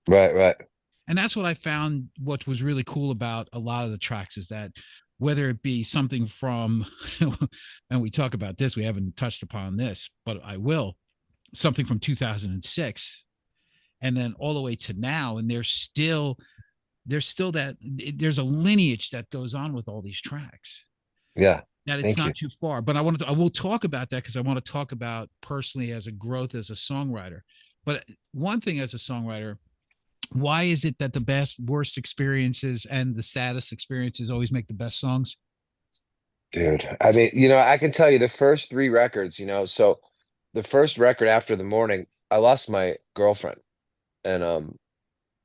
Right. And that's what I found. What was really cool about a lot of the tracks is that, whether it be something from, and we talk about this, we haven't touched upon this, but I will, something from 2006, and then all the way to now, and there's still that there's a lineage that goes on with all these tracks, Yeah. that it's Thank you. not too far. But I will talk about that, because I want to talk about personally as a growth as a songwriter. But one thing as a songwriter, why is it that the best worst experiences and the saddest experiences always make the best songs? Dude, I mean, I can tell you the first three records, so the first record After the Morning, I lost my girlfriend, and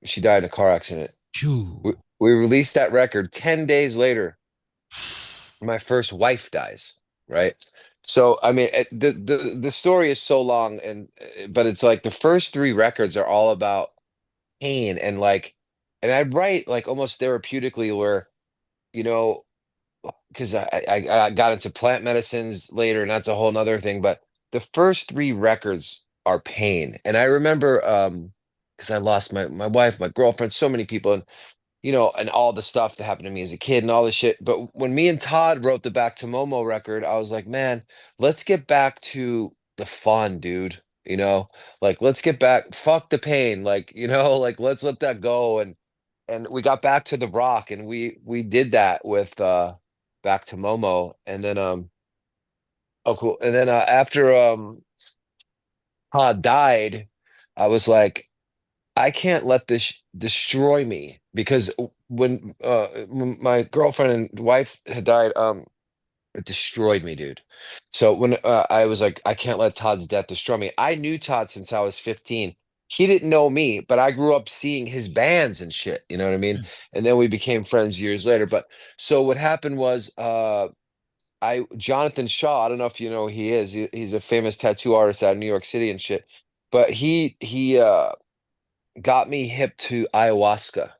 she died in a car accident. Phew. We released that record 10 days later. My first wife dies, right? So I mean, the story is so long, and but it's like the first three records are all about pain, and I write like almost therapeutically, where you know because I got into plant medicines later, and that's a whole nother thing. But the first three records are pain, and I remember because I lost my wife, my girlfriend, so many people, you know, and all the stuff that happened to me as a kid and all this shit. But when me and Todd wrote the Back to Momo record, I was like, man, let's get back to the fun, dude. You know, like let's get back, fuck the pain, like, you know, like let's let that go. And we got back to the rock, and we did that with Back to Momo. And then oh cool. And then after Todd died, I was like, I can't let this destroy me, because when my girlfriend and wife had died, it destroyed me, dude. So when I was like, I can't let Todd's death destroy me. I knew Todd since I was 15. He didn't know me, but I grew up seeing his bands and shit. You know what I mean? Yeah. And then we became friends years later. But so what happened was, I Jonathan Shaw. I don't know if you know who he is. He's a famous tattoo artist out of New York City and shit. But he got me hip to ayahuasca.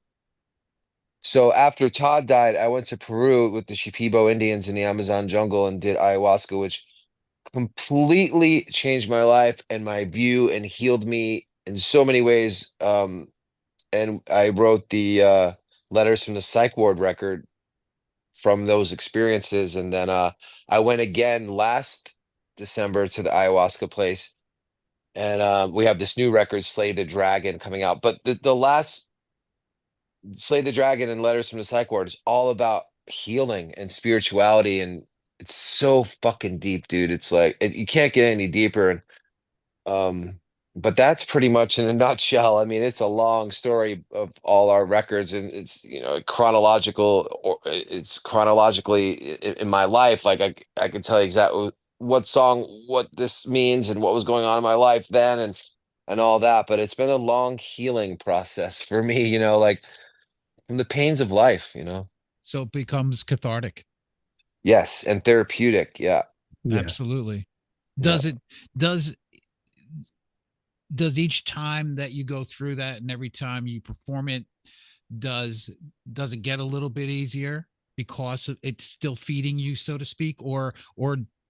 So after Todd died, I went to Peru with the Shipibo Indians in the Amazon jungle and did ayahuasca, which completely changed my life and my view and healed me in so many ways. And I wrote the Letters from the Psych Ward record from those experiences. And then I went again last December to the ayahuasca place. And we have this new record, Slay the Dragon, coming out. But the last Slay the Dragon and Letters from the Psych Ward is all about healing and spirituality, and it's so fucking deep, dude. It's like you can't get any deeper. And um, but that's pretty much in a nutshell. I mean, it's a long story of all our records, and it's, you know, chronological, or it's chronologically in my life. Like I can tell you exactly what song, what this means, and what was going on in my life then, and all that. But it's been a long healing process for me, you know, like from the pains of life, you know? So it becomes cathartic. Yes, and therapeutic. Yeah. Yeah. Absolutely. Yeah. Does it does does each time that you go through that and every time you perform it, does does it get a little bit easier because it's still feeding you, so to speak, or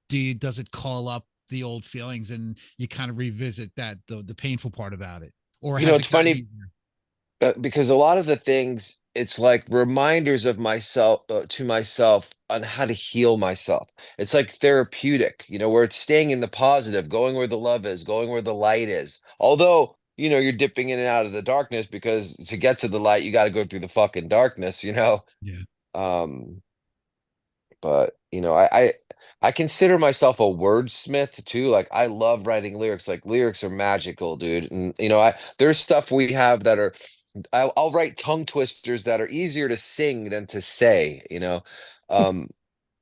does it call up the old feelings and you kind of revisit that the painful part about it, or You know, has it's it gotten funny easier? because a lot of the things, it's like reminders of myself, to myself, on how to heal myself. It's like therapeutic, you know, where it's staying in the positive, going where the love is, going where the light is. Although, you know, you're dipping in and out of the darkness, because to get to the light, you got to go through the fucking darkness, you know? Yeah. Um, but you know, I consider myself a wordsmith too. Like I love writing lyrics. Like lyrics are magical, dude. And you know, I there's stuff we have that are, I'll write tongue twisters that are easier to sing than to say, you know. Um,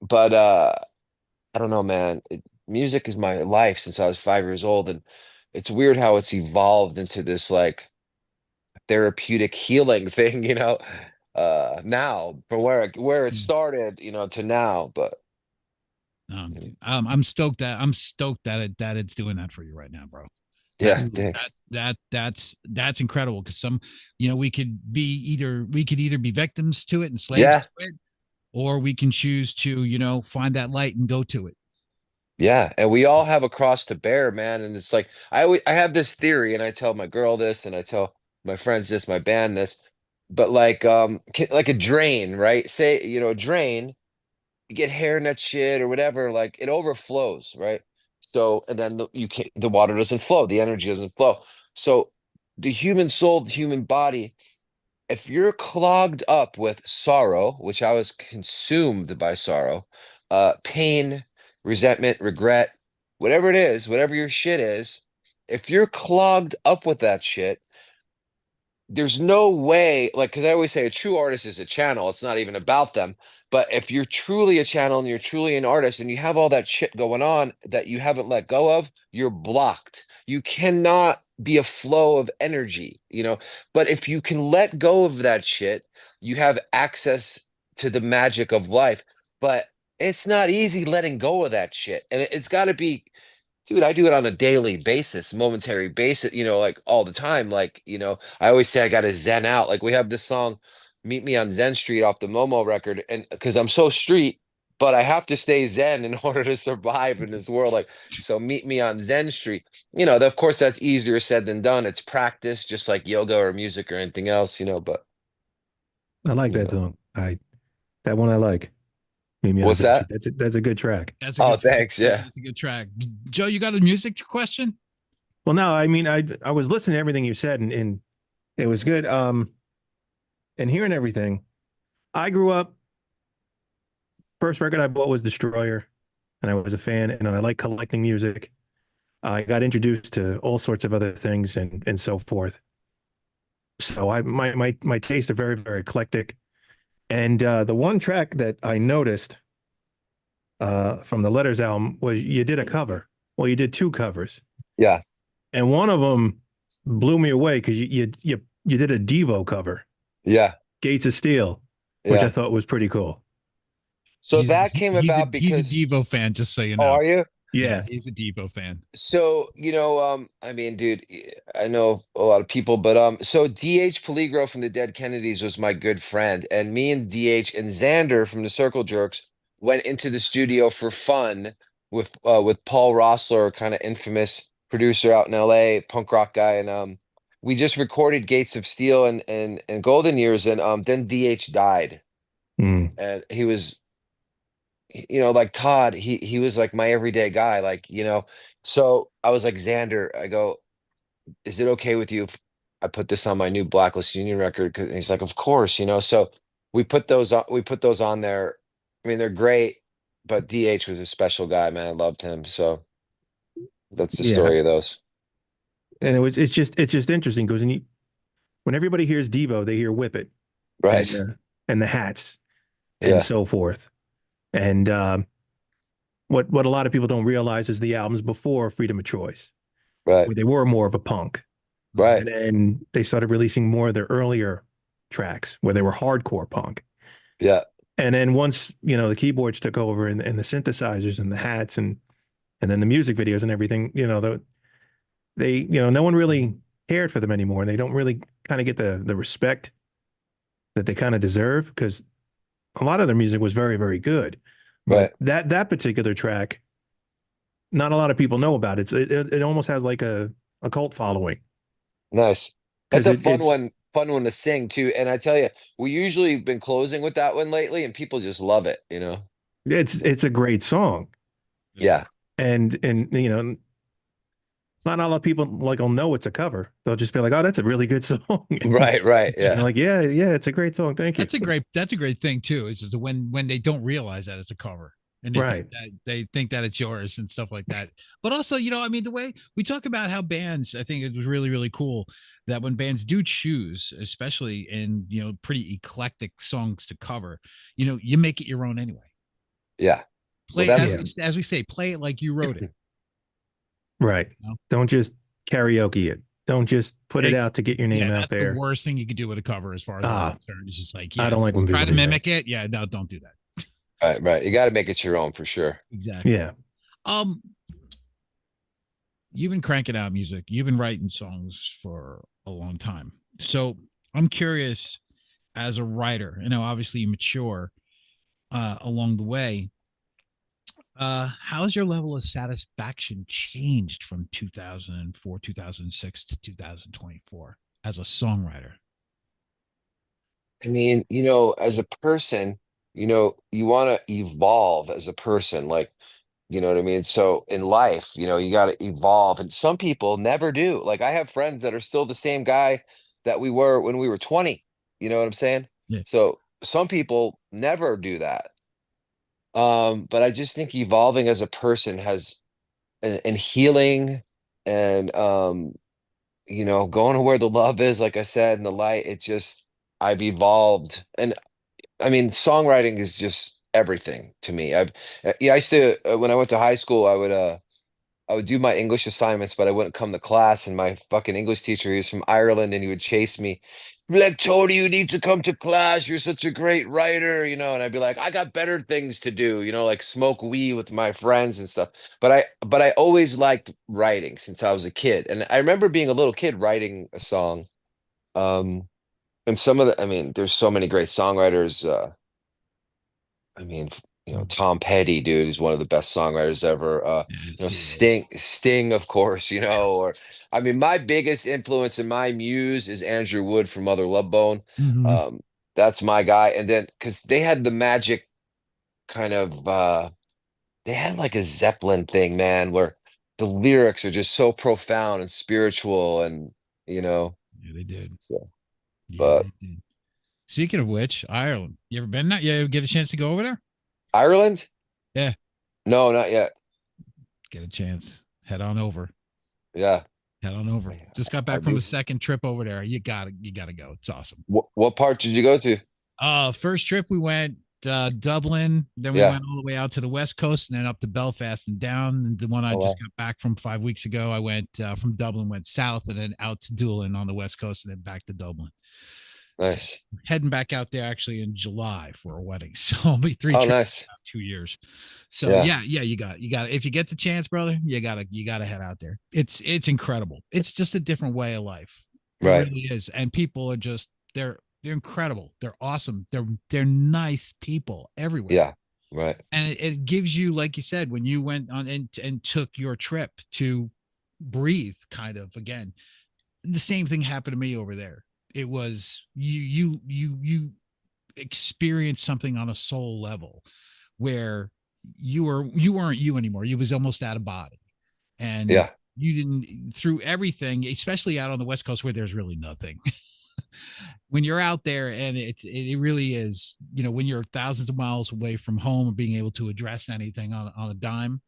but I don't know, man. Music is my life since I was 5 years old, and it's weird how it's evolved into this like therapeutic healing thing, you know. Now from where it Yeah. started, you know, to now. But I'm stoked that that it's doing that for you right now, bro. That yeah, Yeah. thanks. that's incredible, because some, you know, we could either be victims to it and slaves Yeah, to it, or we can choose to, you know, find that light and go to it. yeah, and we all have a cross to bear, man. And it's like I have this theory, and I tell my girl this, and I tell my friends this, my band this. But like like a drain, right? Say, you know, a drain, you get hair in that shit or whatever, like it overflows, right? So, and then you can't, the water doesn't flow, the energy doesn't flow. So the human soul, the human body, if you're clogged up with sorrow, which I was consumed by sorrow, pain, resentment, regret, whatever it is, whatever your shit is, if you're clogged up with that shit, there's no way, like, because I always say a true artist is a channel. It's not even about them. But if you're truly a channel and you're truly an artist and you have all that shit going on that you haven't let go of, you're blocked. You cannot be a flow of energy, you know. But if you can let go of that shit, you have access to the magic of life. But it's not easy letting go of that shit. And it's got to be, dude, I do it on a daily basis, momentary basis, you know, like all the time. Like, you know, I always say I got to zen out. Like we have this song, Meet Me on Zen Street off the Momo record. And because I'm so street, but I have to stay zen in order to survive in this world. Like, so meet me on Zen Street. You know, of course, that's easier said than done. It's practice, just like yoga or music or anything else, you know, but I like You that know. song. That one I like. Mimi What's that? That's a good track. That's a Oh, good track. thanks. Yeah. That's a good track. Joe, you got a music question? Well, no, I mean I was listening to everything you said and it was good. And hearing everything. I grew up, first record I bought was Destroyer, and I was a fan, and I like collecting music. I got introduced to all sorts of other things and so forth. So my tastes are very, very eclectic. And the one track that I noticed from the Letters album was you did a cover. Well, you did two covers, Yeah. and one of them blew me away because you did a Devo cover, Yeah. Gates of Steel, which I Yeah. thought was pretty cool. So that came about He's a because, Devo fan, just so you oh, know. are you? Yeah, Yeah. he's a Devo fan. So, I mean, dude, I know a lot of people, but so DH Peligro from the Dead Kennedys was my good friend, and me and DH and Xander from the Circle Jerks went into the studio for fun with Paul Rossler, kind of infamous producer out in LA, punk rock guy, and we just recorded Gates of Steel and Golden Years, and then DH died, Mm. and he was like Todd, he was like my everyday guy, like, so I was like, Xander, I go, is it okay with you if I put this on my new Blacklist Union record? Cause he's like, of course, so we put those on there. I mean, they're great, but DH was a special guy, man. I loved him. So that's the Yeah. story of those. And it's just interesting because when everybody hears Devo, they hear Whip It and Right. and the hats and Yeah. so forth. And what a lot of people don't realize is the albums before Freedom of Choice, Right. where they were more of a punk, Right. and then they started releasing more of their earlier tracks where they were hardcore punk. Yeah. And then once the keyboards took over and the synthesizers and the hats and then the music videos and everything, no one really cared for them anymore, and they don't really kind of get the respect that they kind of deserve because a lot of their music was very, very good. But Right. that particular track, not a lot of people know about it. It almost has like a cult following Nice. That's because a it's fun one to sing too. And I tell you, we usually been closing with that one lately, and people just love it. it's a great song. Yeah. Yeah. And not a lot of people like will know it's a cover. They'll just be like, "Oh, that's a really good song." And Right. Right. you're Yeah. like, "Yeah, yeah, it's a great song. Thank you." That's a great thing too. Is just when they don't realize that it's a cover and Right. they think that it's yours and stuff like that. But also, I mean, the way we talk about how bands, I think it was really, really cool that when bands do choose, especially in pretty eclectic songs to cover, you make it your own anyway. Yeah. Well, Play that's Yeah. as we say, play it like you wrote it. Right. You know? Don't just karaoke it. Don't just put it out to get your Yeah, name out that's the there. worst thing you could do with a cover, as far as I'm Ah, concerned. It's just like, I yeah, don't like when try people to do that. mimic it. Yeah, no, don't do that. right. Right. You got to make it your own for sure. Exactly. Yeah. Um, you've been cranking out music. You've been writing songs for a long time. So I'm curious, as a writer, obviously you mature along the way. How's your level of satisfaction changed from 2004, 2006 to 2024 as a songwriter? I mean, as a person, you want to evolve as a person, like, you know what I mean? So in life, you got to evolve. And some people never do. Like, I have friends that are still the same guy that we were when we were 20. You know what I'm saying? Yeah. So some people never do that. But I just think evolving as a person has and healing and going to where the love is, like I said, and the light, I've evolved. And I mean, songwriting is just everything to me. Yeah, I used to, when I went to high school, I would do my English assignments, but I wouldn't come to class. And my fucking English teacher, he was from Ireland, and he would chase me. He'd be like, Tony, you need to come to class. You're such a great writer. And I'd be like, I got better things to do, like smoke weed with my friends and stuff. But I always liked writing since I was a kid. And I remember being a little kid writing a song. Um, and I mean, there's so many great songwriters. I mean, Tom Petty, dude, is one of the best songwriters ever. Yes, he is. Sting, of course, or I mean, my biggest influence and my muse is Andrew Wood from Mother Love Bone. Mhm. Um, That's my guy. And then because they had the magic kind of they had like a Zeppelin thing, man, where the lyrics are just so profound and spiritual and you know, Yeah, they did. so Yeah, but they did. Speaking of which, Ireland. You ever been there? You ever get a chance to go over there? Ireland? Yeah, No, not yet. get a chance. Head on over. Yeah. Head on over. Just got I back from a do. second trip over there. You gotta go. It's awesome. What part did you go to? First trip we went Dublin, then we Yeah. went all the way out to the West Coast and then up to Belfast and down. And the one I Oh just wow. got back from 5 weeks ago, I went from Dublin, went south and then out to Doolin on the West Coast and then back to Dublin. So Nice. heading back out there actually in July for a wedding. So I'll be three Oh, trips in nice. about 2 years. So Yeah. yeah, you got if you get the chance, brother, you gotta head out there. It's incredible. It's just a different way of life. It Right. really is. And people are just they're incredible. They're awesome. They're nice people everywhere. Yeah. Right. And it gives you, like you said, when you went on and took your trip to breathe, kind of again, the same thing happened to me over there. It was you experience something on a soul level where you weren't you anymore. You was almost out of body. And Yeah. you didn't through everything, especially out on the West Coast where there's really nothing. When you're out there and it really is, when you're thousands of miles away from home and being able to address anything on a dime,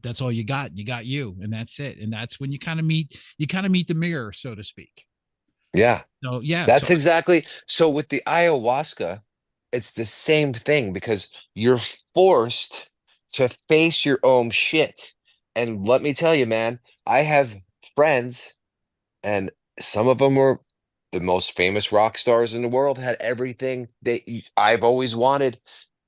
that's all you got. You got you, and that's it. And that's when you kind of meet the mirror, so to speak. Yeah. So yeah, so That's exactly so with the ayahuasca, it's the same thing because you're forced to face your own shit. And let me tell you, man, I have friends, and some of them were the most famous rock stars in the world, had everything I've always wanted,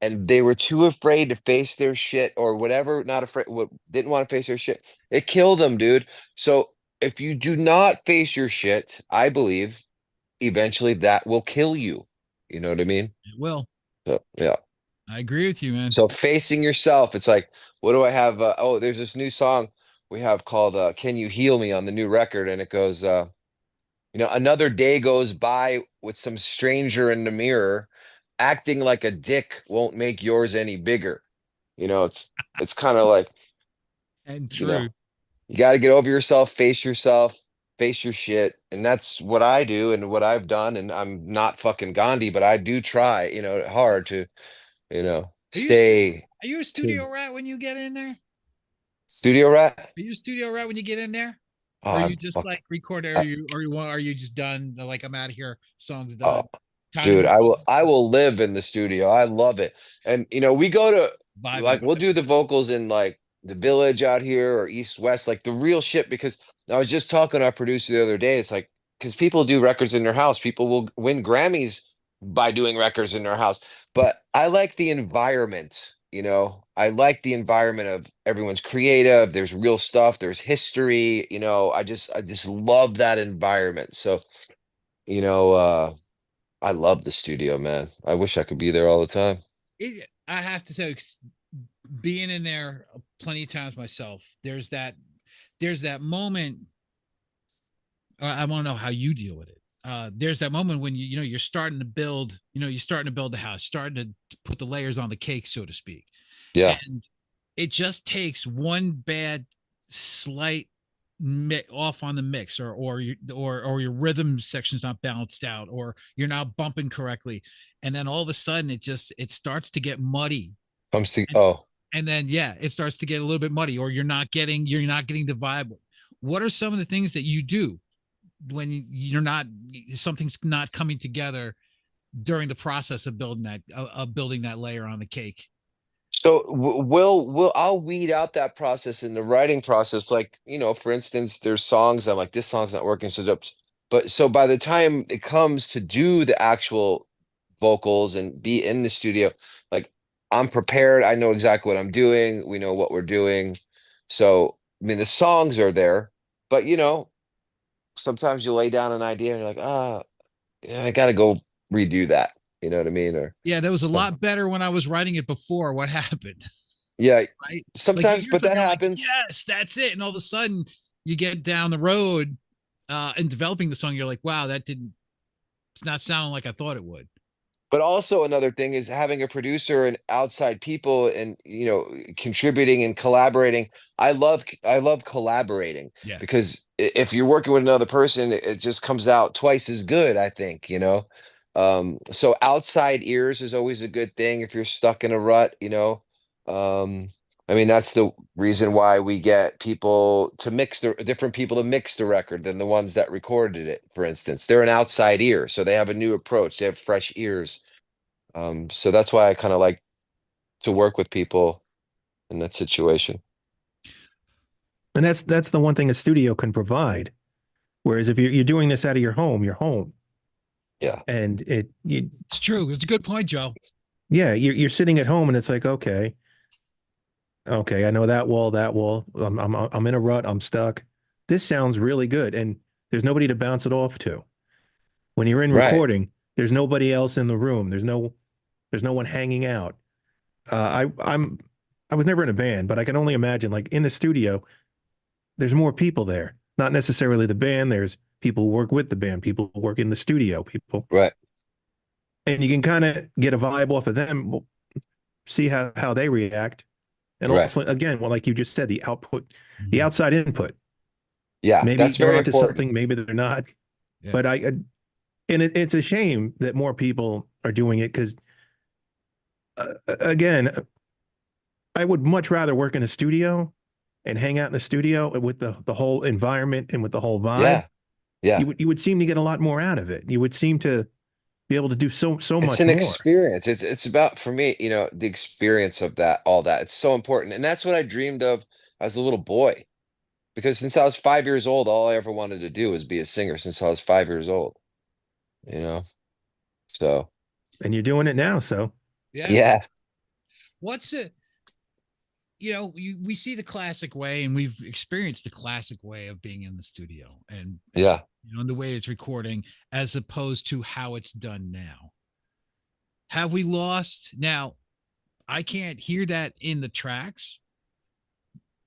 and they were too afraid to face their shit or whatever, not afraid, what didn't want to face their shit. It killed them, dude. So if you do not face your shit, I believe eventually that will kill you. You know what I mean? it will. So yeah. I agree with you, man. So facing yourself, it's like, what do I have? Oh, there's this new song we have called "Can You Heal Me" on the new record, and it goes, another day goes by with some stranger in the mirror, acting like a dick won't make yours any bigger. It's kind of like, And you know, true. you got to get over yourself, face your shit. And that's what I do and what I've done. And I'm not fucking Gandhi, but I do try, hard to, Are you a stu- stay are you a to studio rat when you get in there? studio rat. Are you a studio rat when you get in there? Oh, Or are you I'm just fuck. like record? Or I, are you just done? Like I'm out of here. Song's oh, done. Time to dude, move I on. will live in the studio. I love it. And, we go to, Vibing, like, we'll do vibing. the vocals in like the village out here or East West, like the real shit. Because I was just talking to our producer the other day. It's like, because people do records in their house, people will win Grammys by doing records in their house. But I like the environment, I like the environment of everyone's creative. There's real stuff, there's history, I just love that environment. So, you know, uh, I love the studio, man. I wish I could be there all the time. I have to say, being in there plenty of times myself, there's that moment. I want to know how you deal with it. There's that moment when you're starting to build, the house, starting to put the layers on the cake, so to speak, Yeah. and it just takes one bad slight off on the mix, or your rhythm section's not balanced out, or you're not bumping correctly, and then all of a sudden it starts to get muddy, Comes to and oh, then yeah, it starts to get a little bit muddy, or you're not getting the vibe. What are some of the things that you do when something's not coming together during the process of building that layer on the cake? so I'll weed out that process in the writing process. Like, for instance, there's songs I'm like, this song's not working. But so by the time it comes to do the actual vocals and be in the studio, like I'm prepared. I know exactly what I'm doing. We know what we're doing. So, I mean, the songs are there, but sometimes you lay down an idea and you're like, yeah, I gotta go redo that. You know what I mean? Or Yeah, that was a some, lot better when I was writing it before. What happened? yeah, Right? Like you sometimes, hear but something, that you're like, happens. yes, that's it. And all of a sudden you get down the road and developing the song, you're like, wow, that didn't It's not sounding like I thought it would. But also another thing is having a producer and outside people and contributing and collaborating. I love collaborating Yeah. because if you're working with another person, it just comes out twice as good, I think. So outside ears is always a good thing if you're stuck in a rut. Um, I mean, that's the reason why we get people to mix the different people to mix the record than the ones that recorded it, for instance. They're an outside ear, so they have a new approach, they have fresh ears. So that's why I kind of like to work with people in that situation. And that's the one thing a studio can provide. Whereas if you're doing this out of your home, you're home, Yeah. and It's true. It's a good point, Joe. yeah, you're sitting at home, and it's like, okay, I know that wall. I'm in a rut. I'm stuck. This sounds really good, and there's nobody to bounce it off to. When you're in Right. recording, there's nobody else in the room. There's no one hanging out. I was never in a band, but I can only imagine, like, in the studio, there's more people there. Not necessarily the band. There's people who work with the band, people who work in the studio, people, Right. and you can kind of get a vibe off of them, see how they react, and Right. also, again, well, like you just said, the output, the Mhm. outside input. Yeah. Maybe That's they're very onto important. something, maybe they're not. Yeah. But and it's a shame that more people are doing it because, again, I would much rather work in a studio and hang out in a studio with the whole environment and with the whole vibe. Yeah. Yeah. You would seem to get a lot more out of it. You would seem to be able to do so It's much an more. experience. It's about, for me, the experience of that, all that. It's so important. And that's what I dreamed of as a little boy. Because since I was 5 years old, all I ever wanted to do was be a singer since I was 5 years old, you know? So And you're doing it now, so Yeah. yeah. What's it? We see the classic way, and we've experienced the classic way of being in the studio, and Yeah. and the way it's recording, as opposed to how it's done now. Have we lost? Now, I can't hear that in the tracks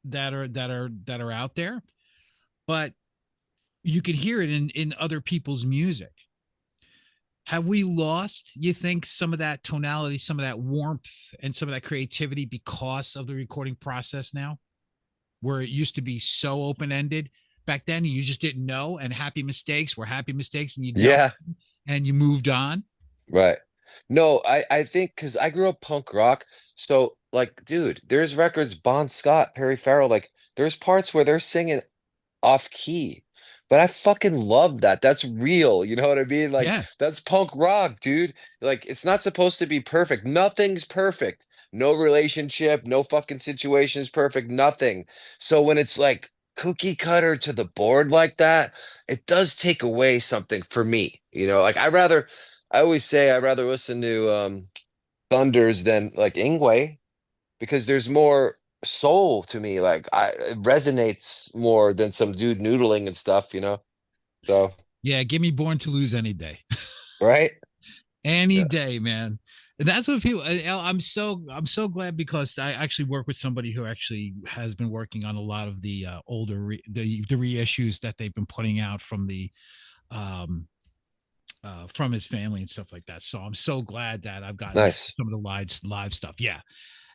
that are out there, but you can hear it in other people's music. Have we lost, you think, some of that tonality, some of that warmth, and some of that creativity because of the recording process now, where it used to be so open-ended? Back then, you just didn't know, and happy mistakes were happy mistakes, and you dealt Yeah. and you moved on. Right. No, I think because I grew up punk rock. So, like, dude, there's records, Bon Scott, Perry Farrell, like, there's parts where they're singing off key. But I fucking love that. That's real. You know what I mean? Like, Yeah. that's punk rock, dude. Like, it's not supposed to be perfect. Nothing's perfect. No relationship, no fucking situation is perfect, nothing. So when it's like cookie cutter to the board like that, it does take away something for me. Like I always say I'd rather listen to Thunders than like Ingwe because there's more soul to me. Like it resonates more than some dude noodling and stuff. So, Yeah, give me Born to Lose any day. right? Any Yeah. day, man. And that's what people. I'm so glad, because I actually work with somebody who actually has been working on a lot of the older the reissues that they've been putting out um from his family and stuff like that. So I'm so glad that I've gotten Nice. some of the live stuff. Yeah.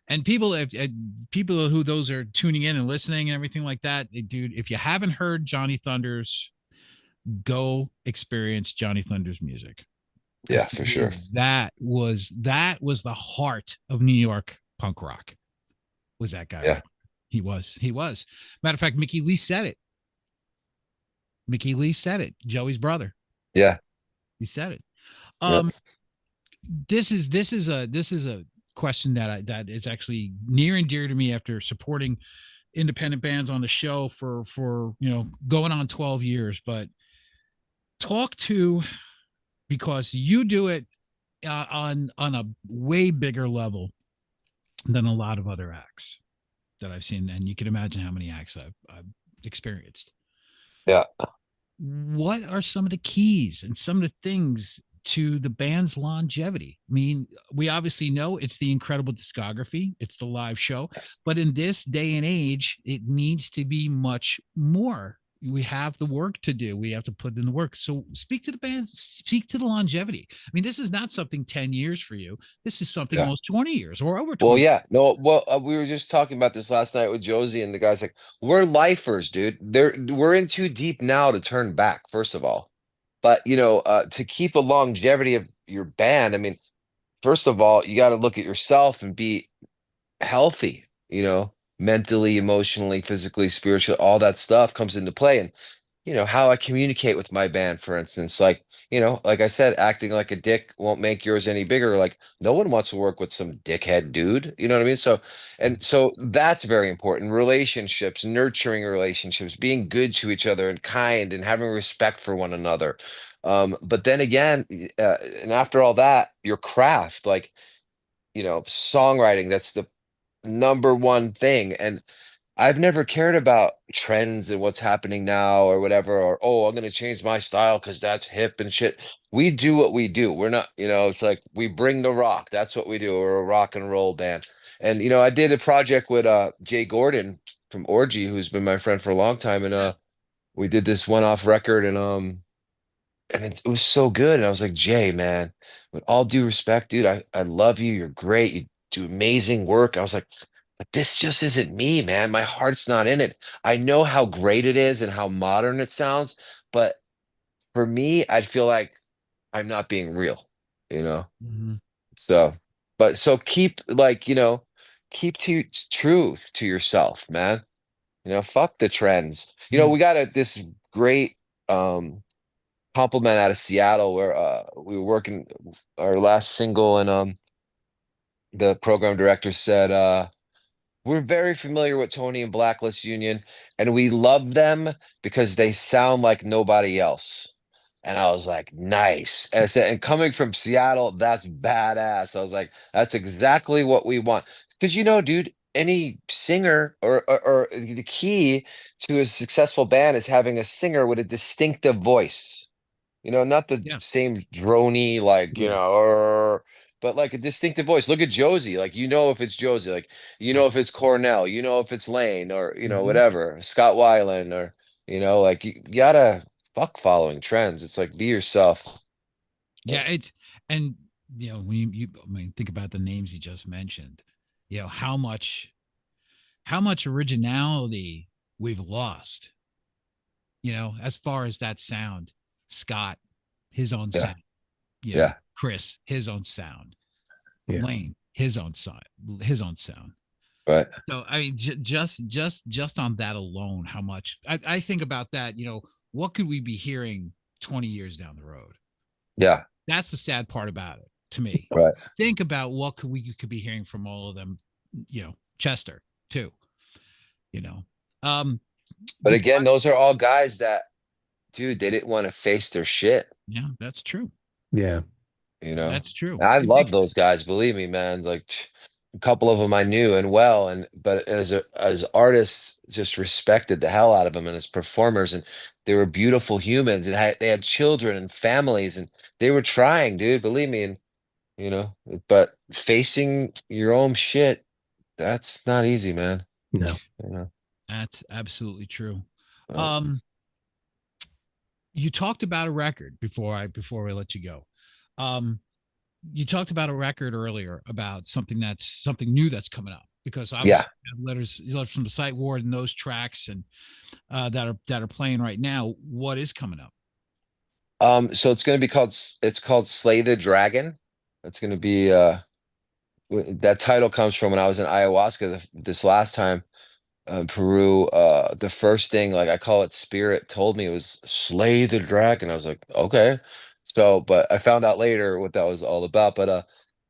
And people who those are tuning in and listening and everything like that, dude, if you haven't heard Johnny Thunders, go experience Johnny Thunders music. Yeah, Because to for me, sure. that was the heart of New York punk rock. Was that guy Yeah. right? He was. Matter of fact, Mickey Lee said it. Mickey Lee said it. Joey's brother. Yeah. He said it. Yep. Um, this is a question that is actually near and dear to me after supporting independent bands on the show for going on 12 years. But talk to, because you do it on a way bigger level than a lot of other acts that I've seen, and you can imagine how many acts I've experienced. Yeah. What are some of the keys and some of the things to the band's longevity? I mean, we obviously know it's the incredible discography, it's the live show, but in this day and age, it needs to be much more. we have the work to do. We have to put in the work. So speak to the band, speak to the longevity. I mean, this is not something 10 years for you. This is something Yeah. almost 20 years or over Well, 20. yeah. No, well, we were just talking about this last night with Josie, and the guy's like, "We're lifers, dude. We're in too deep now to turn back, first of all. But, to keep a longevity of your band, I mean, first of all, you got to look at yourself and be healthy, mentally, emotionally, physically, spiritually, all that stuff comes into play. And how I communicate with my band, for instance, like, like I said, acting like a dick won't make yours any bigger. Like, no one wants to work with some dickhead dude. You know what I mean? So, and so that's very important. Relationships, nurturing relationships, being good to each other and kind and having respect for one another. But then again, and after all that, your craft, like, songwriting, that's the number one thing. And I've never cared about trends and what's happening now or whatever, or oh, I'm gonna change my style because that's hip and shit. We do what we do. We're not, it's like we bring the rock. That's what we do. We're a rock and roll band. And I did a project with Jay Gordon from Orgy, who's been my friend for a long time, and Yeah. we did this one-off record, and it was so good. And I was like, Jay, man, with all due respect, dude, I love you. You're great. You do amazing work. I was like, but this just isn't me, man. My heart's not in it. I know how great it is and how modern it sounds, but for me, I'd feel like I'm not being real, you know? Mhm. So, but so keep like, keep true to yourself, man. Fuck the trends. Mhm. We got this great, compliment out of Seattle where we were working our last single, and the program director said we're very familiar with Tony and Blacklist Union, and we love them because they sound like nobody else. And I was like, nice. And I said, and coming from Seattle, that's badass. I was like, that's exactly what we want. Because dude, any singer or the key to a successful band is having a singer with a distinctive voice. Not the Yeah. same drony, like, Yeah. but like a distinctive voice. Look at Josie. Like, if it's Josie, like, Right. if it's Cornell, if it's Lane or, Mhm. whatever, Scott Weiland or, like you gotta fuck following trends. It's like be yourself. Yeah. It's, and, when I mean, think about the names you just mentioned, how much originality we've lost, as far as that sound. Scott, his own Yeah. sound, Yeah. Chris, his own sound, Yeah. Lane, his own sound, his own sound. Right. So I mean, just on that alone, how much I think about that. What could we be hearing 20 years down the road? Yeah. That's the sad part about it to me. Right. Think about what could be hearing from all of them. Chester too. You know, um, But the again, those are all guys that, dude, they didn't want to face their shit. yeah, that's true. Yeah. You know, That's true. I It love makes those guys. Believe me, man. Like a couple of them I knew and well, and but as artists, just respected the hell out of them, and as performers, and they were beautiful humans, and they had children and families, and they were trying, dude. Believe me, and you know, but facing your own shit, that's not easy, man. No. You know, that's absolutely true. uh, Um, you talked about a record before we let you go. Um, you talked about a record earlier about something new that's coming up, because yeah. obviously you have letters from the site ward and those tracks and that are playing right now. What is coming up? So it's gonna be it's called Slay the Dragon. It's gonna be that title comes from when I was in ayahuasca this last time, Peru. The first thing, like I call it spirit, told me it was slay the dragon. I was like, okay. So, but I found out later what that was all about. But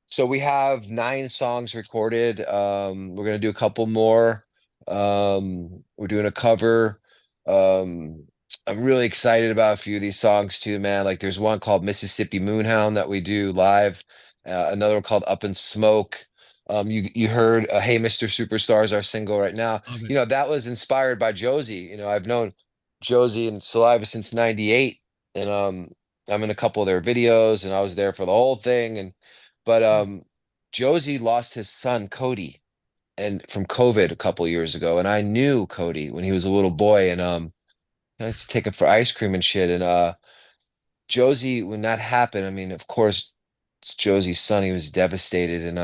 so we have 9 songs recorded. We're gonna do a couple more. We're doing a cover. Um, I'm really excited about a few of these songs too, man. Like there's one called Mississippi Moonhound that we do live. Another one called Up in Smoke. You heard Hey Mr. Superstar is our single right now. Love it. That was inspired by Josie. I've known Josie and Saliva since '98, and I'm in a couple of their videos, and I was there for the whole thing. And but Josie lost his son Cody and from COVID a couple years ago, and I knew Cody when he was a little boy, and Let's take it for ice cream and shit. And Josie, when that happened, I mean, of course, it's Josie's son. He was devastated, and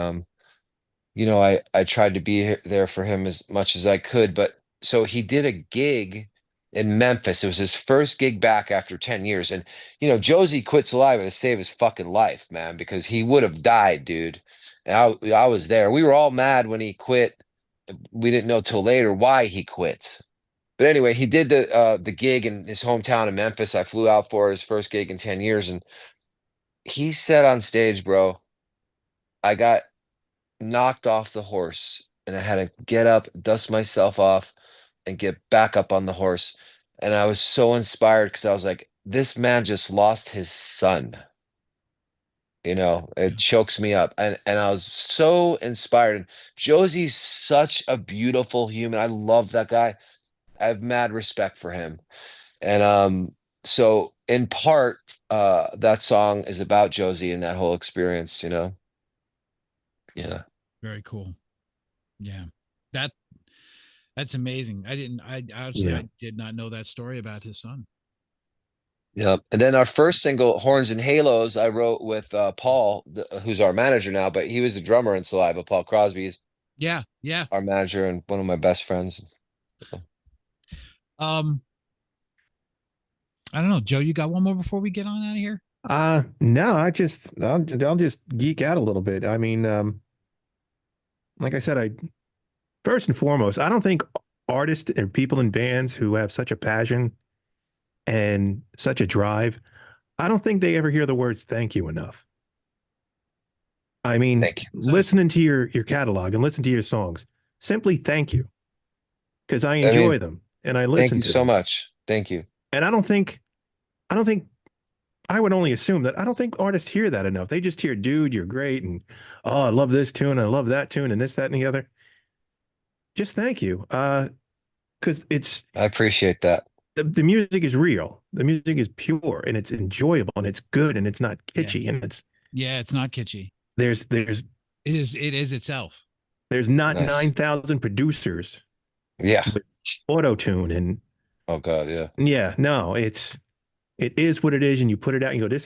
I tried to be there for him as much as I could. But so he did a gig in Memphis. It was his first gig back after 10 years. And Josie quit Saliva to save his fucking life, man, because he would have died, dude. And I was there. We were all mad when he quit. We didn't know till later why he quit. But anyway, he did the gig in his hometown in Memphis. I flew out for his first gig in 10 years, and he said on stage, bro, I got knocked off the horse and I had to get up, dust myself off, and get back up on the horse. And I was so inspired because I was like, this man just lost his son. Yeah. It chokes me up. And I was so inspired. And Josie's such a beautiful human. I love that guy. I have mad respect for him. And so in part, that song is about Josie and that whole experience. Yeah. Very cool. Yeah. That that's amazing. I honestly, Yeah. I did not know that story about his son. Yep. And then our first single, Horns and Halos, I wrote with Paul, who's our manager now, but he was the drummer in Saliva. Paul Crosby's Yeah. Yeah. our manager and one of my best friends. Um, I don't know, Joe, you got one more before we get on out of here? No, I'll just geek out a little bit. I mean, like I said, I first and foremost, I don't think artists and people in bands who have such a passion and such a drive, I don't think they ever hear the words thank you enough. I mean, Thank you. listening to your catalog and listen to your songs, simply thank you because I I mean, enjoy them and I thank listen you to so them. much. Thank you. And I don't think I would only assume that I don't think artists hear that enough. They just hear, dude, you're great. And oh, I love this tune. I love that tune and this, that, and the other. Just thank you. Because I appreciate that. the music is real. The music is pure and it's enjoyable and it's good and it's not Yeah. kitschy and Yeah, it's not kitschy. there's there's It is itself. there's not Nice. 9,000 producers Yeah. with auto tune and Oh God, yeah. yeah, no, it is what it is and you put it out and you go,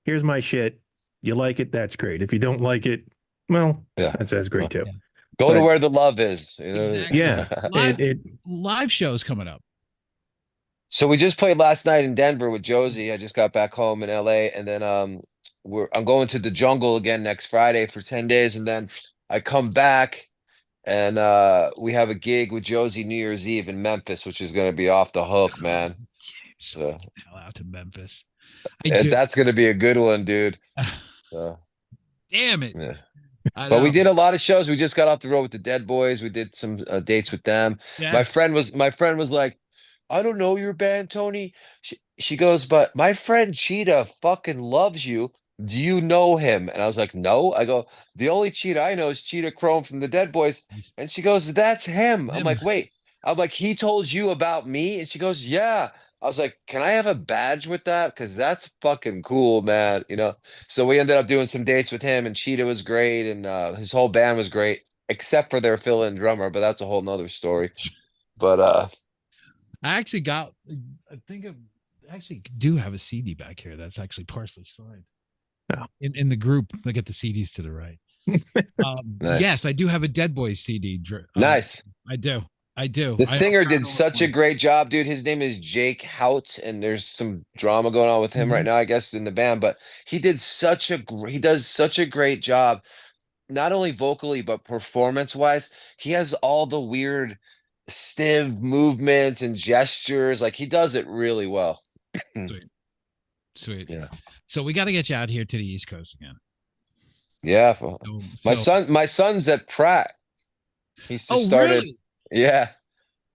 here's my shit. You like it, that's great. If you don't like it, well, Yeah. that's great Well, too. Yeah. go to But where the love is. Exactly. yeah, Live it live shows coming up. So we just played last night in Denver with Josie. I just got back home in LA, and then I'm going to the jungle again next Friday for 10 days, and then I come back and we have a gig with Josie New Year's Eve in Memphis, which is gonna be off the hook, man. So So get the hell out to Memphis. I do. that's gonna be a good one, dude. So, Damn it. yeah. I But we know. did a lot of shows. We just got off the road with the Dead Boys. We did some dates with them. Yeah. My friend was like, I don't know your band, Tony. She goes, but my friend Cheetah fucking loves you. Do you know him? And I was like, no. I go, the only Cheetah I know is Cheetah Chrome from the Dead Boys. He's And she goes, that's him. I'm him. like, wait. I'm like, he told you about me? And she goes, yeah. I was like, can I have a badge with that? Because that's fucking cool, man. So we ended up doing some dates with him, and Cheetah was great, and his whole band was great, except for their fill-in drummer, but that's a whole nother story. But I actually got I think I actually do have a CD back here that's actually partially signed. Oh. In the group, look at the CDs to the right. nice. Yes, I do have a Dead Boys CD. Nice. I do. I do. The I singer found did all such a one. great job, dude. His name is Jake Hout, and there's some drama going on with him right Mhm. now, I guess, in the band. But he does such a great job, not only vocally but performance-wise. He has all the weird stiff movements and gestures. Like he does it really well. Sweet. Sweet. Yeah. So we got to get you out here to the East Coast again. Yeah. My So son's at Pratt. He's just oh, started. really? Yeah, he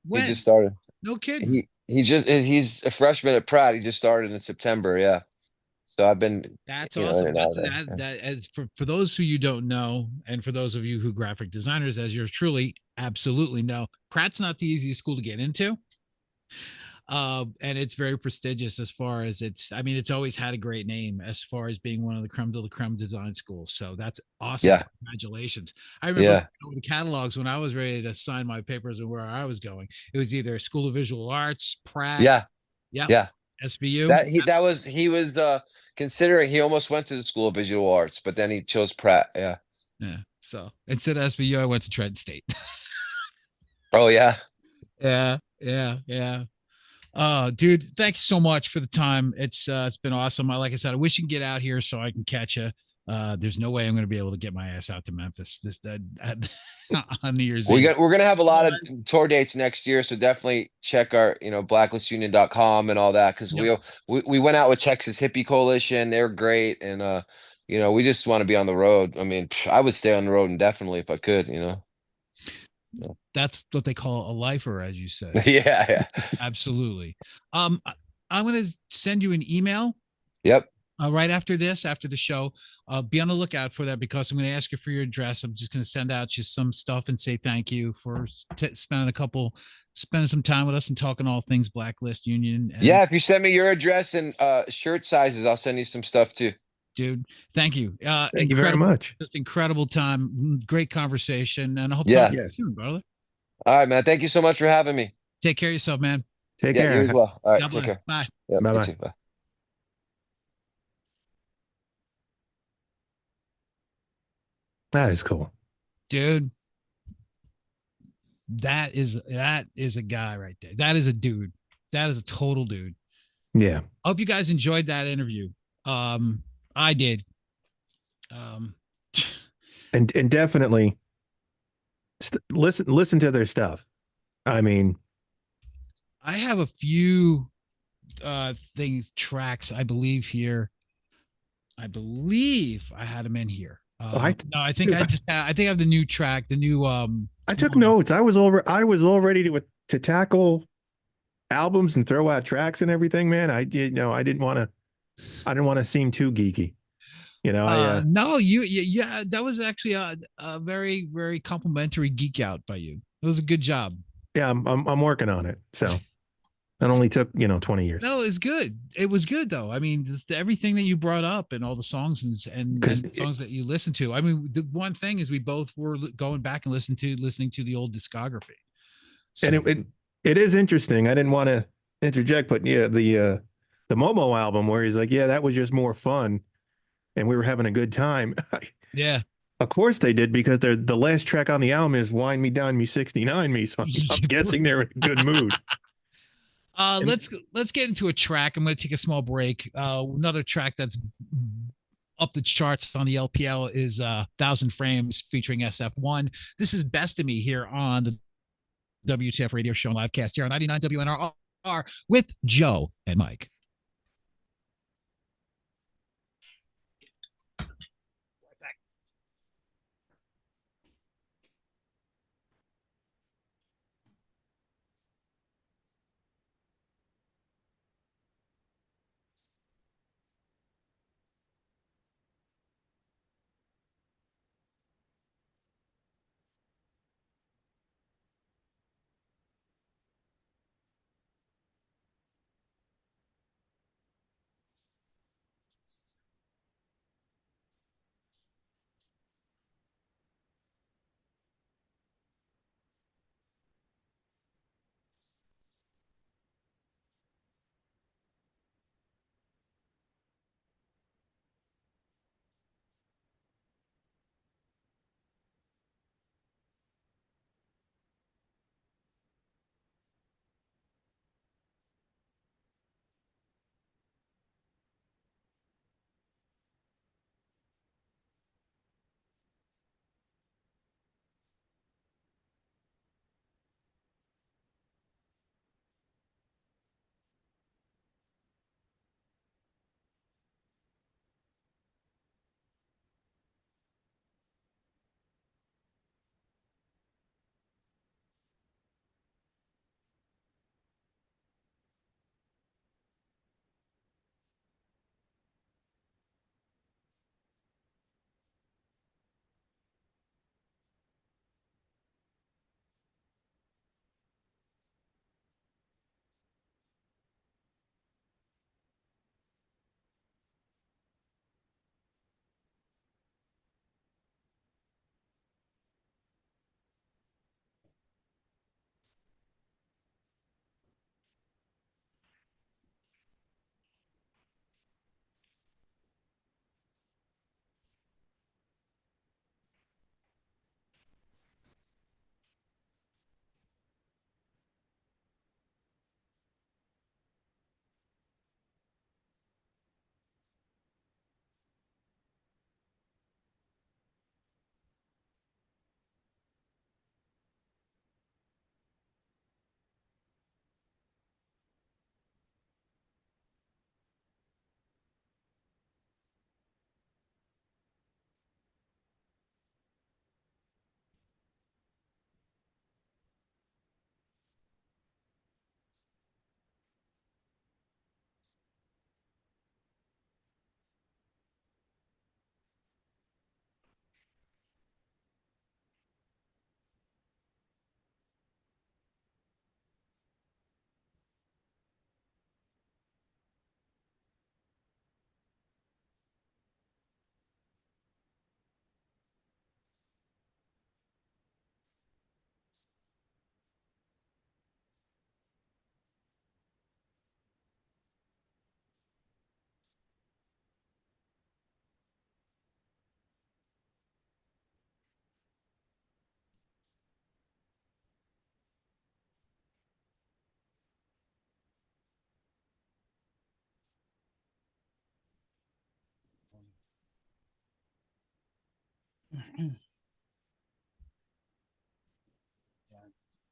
When? just started. No kidding. He's a freshman at Pratt. He just started in September. Yeah. So I've been, That's in awesome. and out That's of there. that as for those who you don't know, and for those of you who graphic designers, as yours truly absolutely know, Pratt's not the easiest school to get into. And it's very prestigious as far as I mean, it's always had a great name as far as being one of the creme de la creme design schools. So that's awesome. Yeah. Congratulations. I remember Yeah. the catalogs when I was ready to sign my papers and where I was going. It was either School of Visual Arts, Pratt, Yeah. yep, Yeah. SVU. He was considering he almost went to the School of Visual Arts, but then he chose Pratt. Yeah. Yeah. So instead of SVU, I went to Trenton State. Oh yeah. Yeah. Yeah. Yeah. Dude, thank you so much for the time. It's been awesome. Like I said, I wish you can get out here so I can catch you. There's no way I'm going to be able to get my ass out to Memphis on New Year's Eve. We're gonna have a lot of Otherwise, tour dates next year, so definitely check our, blacklistunion.com and all that, because yep. we went out with Texas Hippie Coalition. They're great, and we just want to be on the road. I mean, I would stay on the road indefinitely if I could. Yeah. That's what they call a lifer, as you said. Yeah, yeah. Absolutely. I'm going to send you an email Yep. right after the show. Be on the lookout for that because I'm going to ask you for your address. I'm just going to send out you some stuff and say thank you for spending some time with us and talking all things Blacklist Union. And Yeah, if you send me your address and shirt sizes, I'll send you some stuff too. dude, thank you. Thank you very much. Just incredible time. Great conversation. And I hope to Yeah. talk to you Yes. soon, brother. All right, man. Thank you so much for having me. Take care of yourself, man. Take Yeah, you as care. well. All right, God take bless. care. Bye. Yeah, Bye you bye. too. Bye. That is cool. Dude. That is a guy right there. That is a dude. That is a total dude. Yeah. I hope you guys enjoyed that interview. I did. And definitely listen to their stuff. I mean, I have a few tracks I believe here. I believe I had them in here. No, I think I have the new track, the new I took notes. I was all ready to tackle albums and throw out tracks and everything, man. I didn't want to seem too geeky. No, yeah, that was actually a very, very complimentary geek out by you. It was a good job. Yeah, I'm working on it. So it only took, 20 years. No, it's good. It was good though. I mean, everything that you brought up and all the songs and songs that you listened to. I mean, the one thing is we both were going back and listening to the old discography. So. And it is interesting. I didn't want to interject, but yeah, the Momo album where he's like, yeah, that was just more fun, and we were having a good time. Yeah. Of course they did, because the last track on the album is "Wind Me Down, Me 69 Me." So I'm guessing they're in a good mood. Let's get into a track. I'm going to take a small break. Another track that's up the charts on the LPL is 1,000 Frames featuring SF1. This is Best of Me here on the WTF radio show and livecast here on 99 WNRR with Joe and Mike.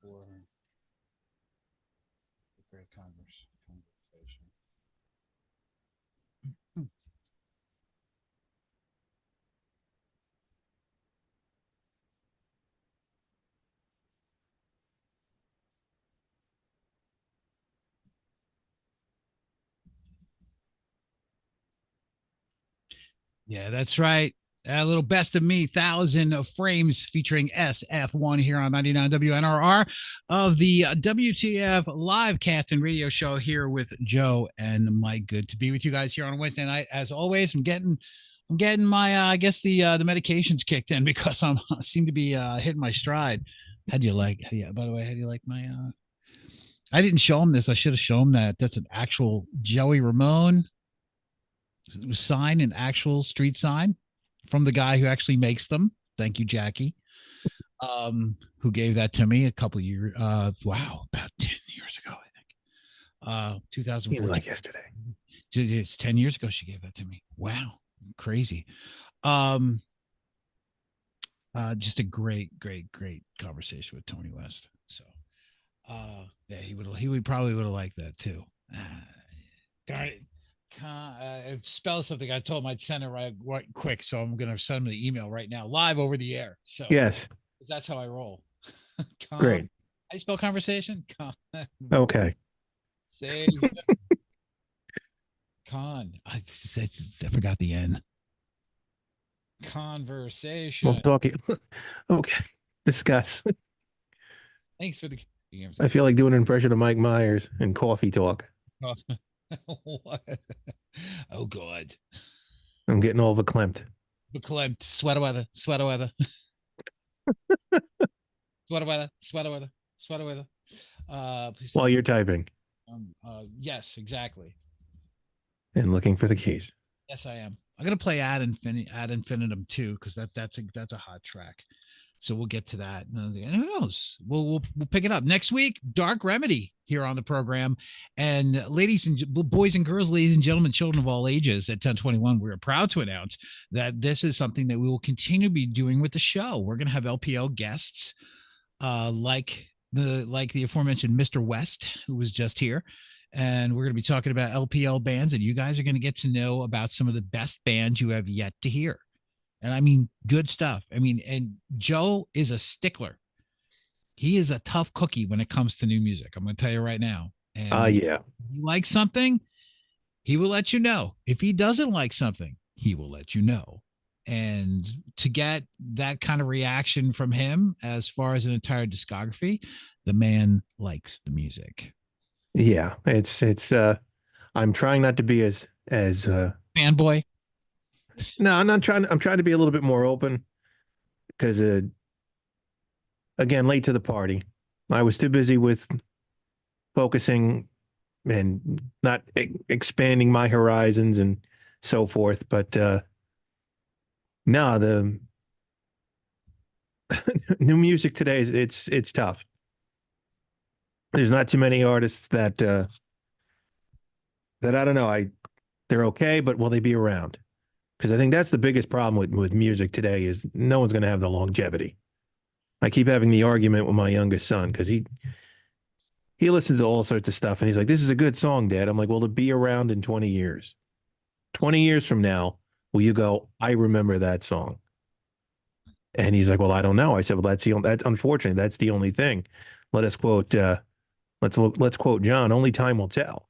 For a great conversation. Yeah, that's right. A little best of me, 1,000 of frames featuring SF1 here on 99 WNRR of the WTF livecast and radio show here with Joe and Mike. Good to be with you guys here on Wednesday night. As always, I'm getting my I guess the medications kicked in because I seem to be hitting my stride. By the way, how do you like my I didn't show him this. I should have shown him that. That's an actual Joey Ramone sign, an actual street sign from the guy who actually makes them. Thank you, Jackie, who gave that to me a couple years. Wow, about 10 years ago, I think. 2014. Like yesterday. It's 10 years ago she gave that to me. Wow, crazy. Just a great conversation with Tony West. So, yeah, he probably would have liked that too. Darn it. It spells something. I told him I'd send it right quick, so I'm gonna send him the email right now, live over the air. So yes, that's how I roll. Great. I spell conversation. Okay. Say I forgot the N. Conversation. We'll talk. Okay. Discuss. Thanks for the. I feel like doing an impression of Mike Myers and coffee talk. Oh God. I'm getting all verklempt. Sweater weather. Sweater weather. While you're typing. Yes, exactly. And looking for the keys. Yes, I am. I'm gonna play Ad Infinitum too, because that's a hot track. So we'll get to that. And who knows? We'll pick it up next week. Dark Remedy here on the program. And ladies and boys and girls, ladies and gentlemen, children of all ages at 1021, we're proud to announce that this is something that we will continue to be doing with the show. We're going to have LPL guests like the aforementioned Mr. West, who was just here. And we're going to be talking about LPL bands, and you guys are going to get to know about some of the best bands you have yet to hear. And I mean, good stuff. I mean, and Joe is a stickler. He is a tough cookie when it comes to new music. I'm going to tell you right now. And yeah. if you like something, he will let you know. If he doesn't like something, he will let you know. And to get that kind of reaction from him as far as an entire discography, the man likes the music. Yeah, it's I'm trying not to be as fanboy. No, I'm trying to be a little bit more open because again, late to the party. I was too busy with focusing and not expanding my horizons and so forth. But no, the new music today it's tough. There's not too many artists that I don't know. They're okay, but will they be around? Because I think that's the biggest problem with music today is no one's going to have the longevity. I keep having the argument with my youngest son because he listens to all sorts of stuff and he's like, "This is a good song, Dad." I'm like, "Well, to be around in 20 years. 20 years from now, will you go, I remember that song?" And he's like, "Well, I don't know." I said, "Well, that's unfortunately, that's the only thing. Let us quote let's quote John, only time will tell."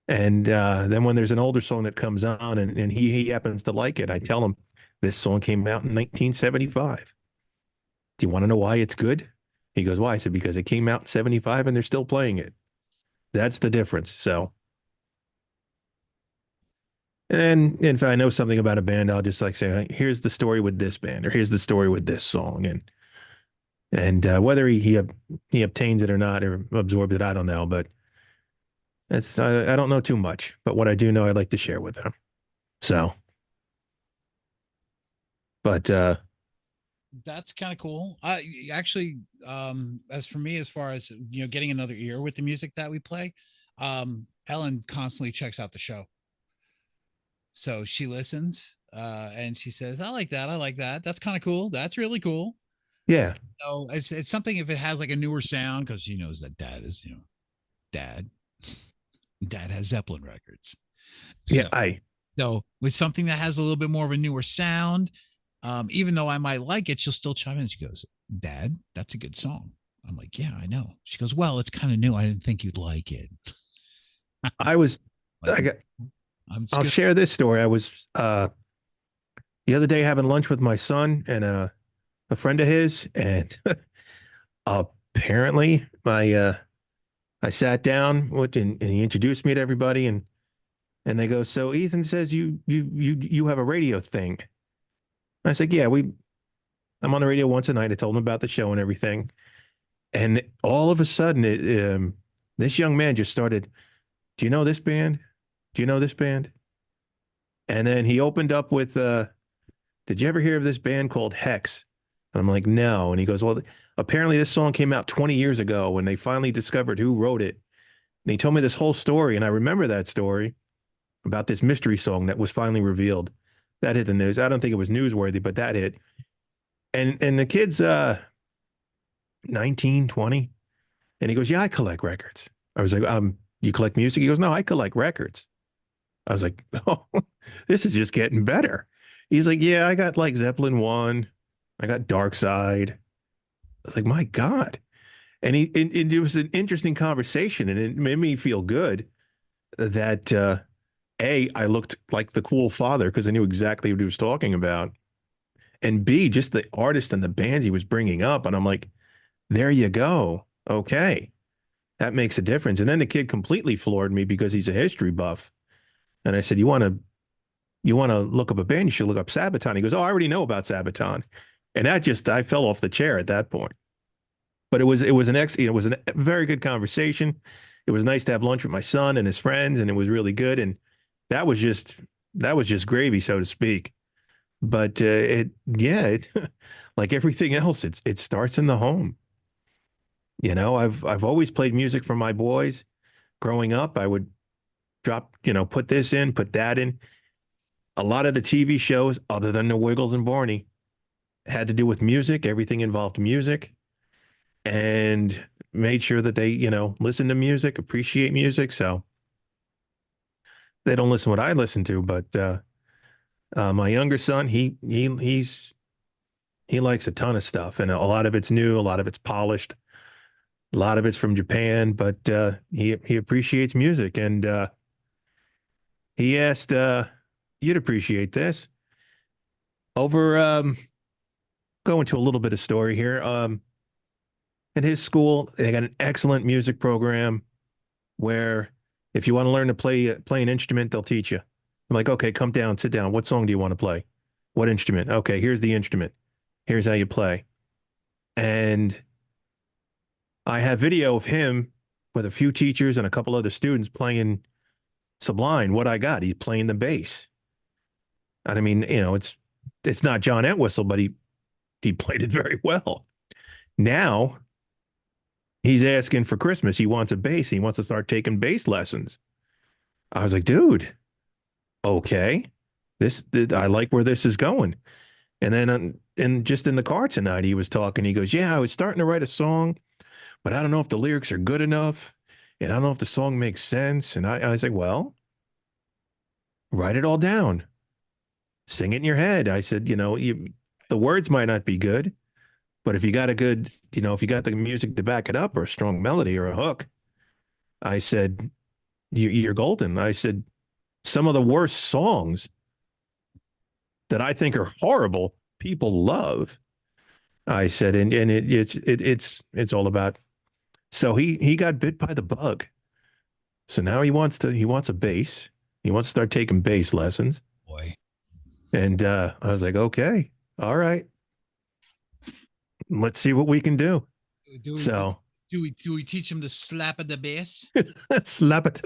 And then when there's an older song that comes on and he happens to like it, I tell him, "This song came out in 1975. Do you want to know why it's good?" He goes, "Why?" I said, "Because it came out in 75 and they're still playing it." That's the difference. So, and if I know something about a band, I'll just like say, "Here's the story with this band," or "Here's the story with this song." And whether he obtains it or not or absorbs it, I don't know. But I don't know too much. But what I do know, I'd like to share with them. So, but that's kind of cool. Actually, as for me, as far as getting another ear with the music that we play, Ellen constantly checks out the show, so she listens. And she says, I like that. I like that. That's kind of cool. That's really cool. Yeah. So it's something if it has like a newer sound, because she knows that dad is, dad. Dad has Zeppelin records. Yeah. So with something that has a little bit more of a newer sound, even though I might like it, she'll still chime in. She goes, Dad, that's a good song. I'm like, yeah, I know. She goes, well, it's kind of new. I didn't think you'd like it. I was, Like, I got, I'm just I'll gonna, share this story. I was, the other day having lunch with my son and, a friend of his, and apparently I sat down with, and he introduced me to everybody, and they go, so Ethan says you have a radio thing. I said, yeah, I'm on the radio once a night. I told him about the show and everything. And all of a sudden, this young man just started, do you know this band? Do you know this band? And then he opened up with, did you ever hear of this band called Hex? And I'm like, no. And he goes, well, apparently this song came out 20 years ago when they finally discovered who wrote it. And he told me this whole story. And I remember that story about this mystery song that was finally revealed. That hit the news. I don't think it was newsworthy, but that hit. And the kid's 19, 20. And he goes, yeah, I collect records. I was like, you collect music? He goes, no, I collect records. I was like, oh, this is just getting better. He's like, yeah, I got like Zeppelin 1. I got Dark Side. I was like, my God. And it was an interesting conversation, and it made me feel good that I looked like the cool father because I knew exactly what he was talking about. And B, just the artist and the bands he was bringing up. And I'm like, there you go. Okay. That makes a difference. And then the kid completely floored me because he's a history buff. And I said, you want to look up a band, you should look up Sabaton. He goes, oh, I already know about Sabaton. And I fell off the chair at that point. But it was a very good conversation. It was nice to have lunch with my son and his friends, and it was really good. And that was just that was just gravy, so to speak. But like everything else, it starts in the home. I've always played music for my boys. Growing up, I would drop, put this in, put that in. A lot of the TV shows, other than the Wiggles and Barney, had to do with music. Everything involved music, and made sure that they, listen to music, appreciate music. So they don't listen to what I listen to, but my younger son, he likes a ton of stuff, and a lot of it's new, a lot of it's polished, a lot of it's from Japan, but he appreciates music, and he asked, "You'd appreciate this." Over Go into a little bit of story here. At his school, they got an excellent music program where if you want to learn to play an instrument, they'll teach you. I'm like, okay, come down, sit down. What song do you want to play? What instrument? Okay, here's the instrument. Here's how you play. And I have video of him with a few teachers and a couple other students playing Sublime. What I got, he's playing the bass. And I mean, it's not John Entwistle, but he played it very well. Now he's asking for Christmas. He wants a bass. He wants to start taking bass lessons. I was like, dude, okay, I like where this is going. And then, and just in the car tonight, he was talking. He goes, yeah, I was starting to write a song, but I don't know if the lyrics are good enough. And I don't know if the song makes sense. And I was like, well, write it all down. Sing it in your head. I said, the words might not be good, but if you got if you got the music to back it up or a strong melody or a hook, I said, you're golden. I said, some of the worst songs that I think are horrible, people love. I said, and it's all about. So he got bit by the bug. So now he wants a bass. He wants to start taking bass lessons. boy. And I was like, okay, all right, let's see what we can do. Do we, So do we teach him to slap at the bass? slap it,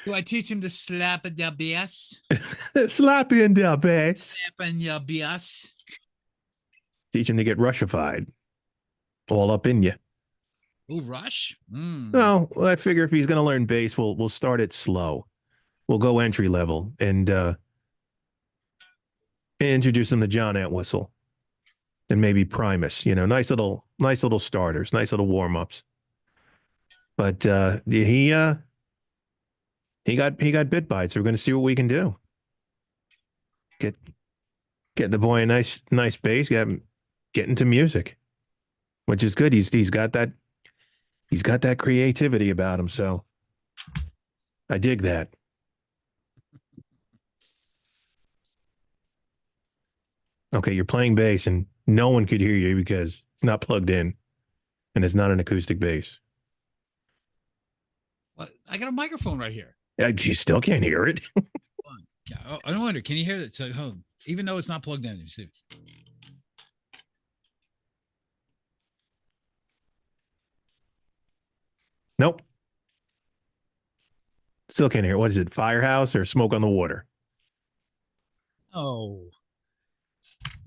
Do I teach him to slap at the bass? slap in the bass. Slap in your bass. Teach him to get Rushified, all up in you. Oh, Rush. Well, I figure if he's going to learn bass, we'll start it slow. We'll go entry level, and introduce them to John Entwistle and maybe Primus. Nice little starters, nice little warm ups. But he got bit by it, so we're going to see what we can do. Get the boy a nice bass, get into music, which is good. He's got that creativity about him, so I dig that. Okay, you're playing bass and no one could hear you because it's not plugged in and it's not an acoustic bass. Well, I got a microphone right here. You still can't hear it. I wonder, can you hear it? So, even though it's not plugged in, you see. Nope. Still can't hear it. What is it? Firehouse or Smoke on the Water? Oh,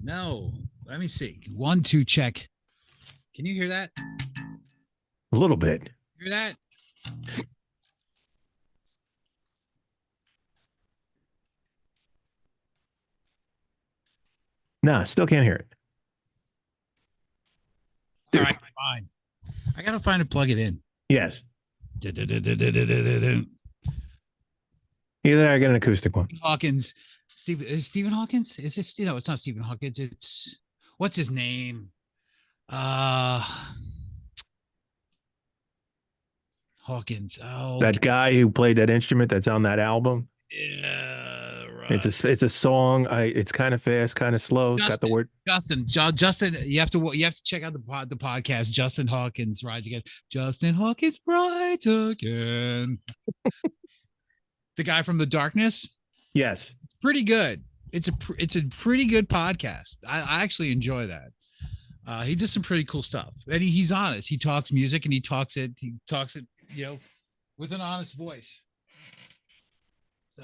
no. Let me see. 1, 2, check. Can you hear that? A little bit. Hear that? No, still can't hear it. All right, fine. I gotta find a plug it in. Yes. Either I get an acoustic one. Hawkins. Is Stephen Hawkins? Is it? No, it's not Stephen Hawkins. It's what's his name? Hawkins. Oh, that guy who played that instrument that's on that album. Yeah, right. It's a song. It's kind of fast, kind of slow. It's got the word Justin. You have to check out the podcast. Justin Hawkins rides again. Justin Hawkins rides again. The guy from The Darkness. Yes, pretty good. It's a pretty good podcast. I actually enjoy that. He does some pretty cool stuff, and he's honest. He talks music, and he talks it, with an honest voice. So,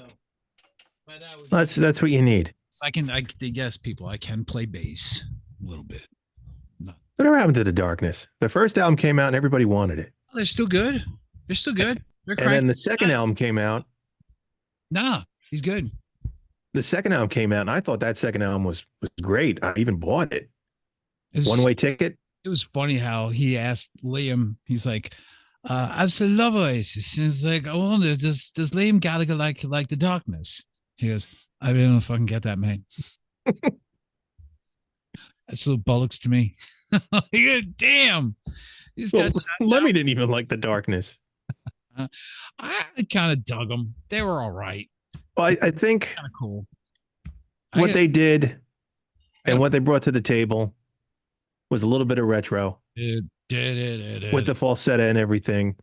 but that's what you need. I guess people, I can play bass a little bit. No. Whatever happened to The Darkness? The first album came out, and everybody wanted it. They're still good. They're and then the second album came out. Nah, he's good. The second album came out, and I thought that second album was great. I even bought it. One-way ticket. It was funny how he asked Liam. He's like, "I love Oasis." And it's like, "I wonder, does Liam Gallagher like The Darkness?" He goes, "I really don't fucking get that, man." That's little bollocks to me. Damn. Lemmy didn't even like The Darkness. I kind of dug them. They were all right. Well, I think kind of cool. What they did and what they brought to the table was a little bit of retro with the falsetto and everything.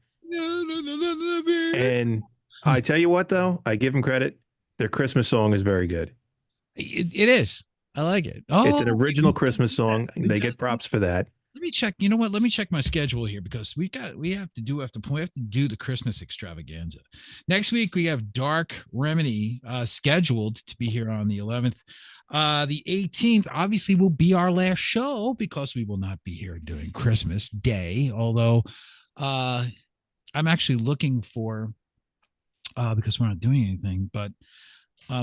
And I tell you what, though, I give them credit. Their Christmas song is very good. It is. I like it. It's an original Christmas song. They get props for that. Let me check. You know what? Let me check my schedule here because we have to do the Christmas extravaganza. Next week we have Dark Remedy scheduled to be here on the 11th. The 18th obviously will be our last show because we will not be here during Christmas Day. Although I'm actually looking for because we're not doing anything, but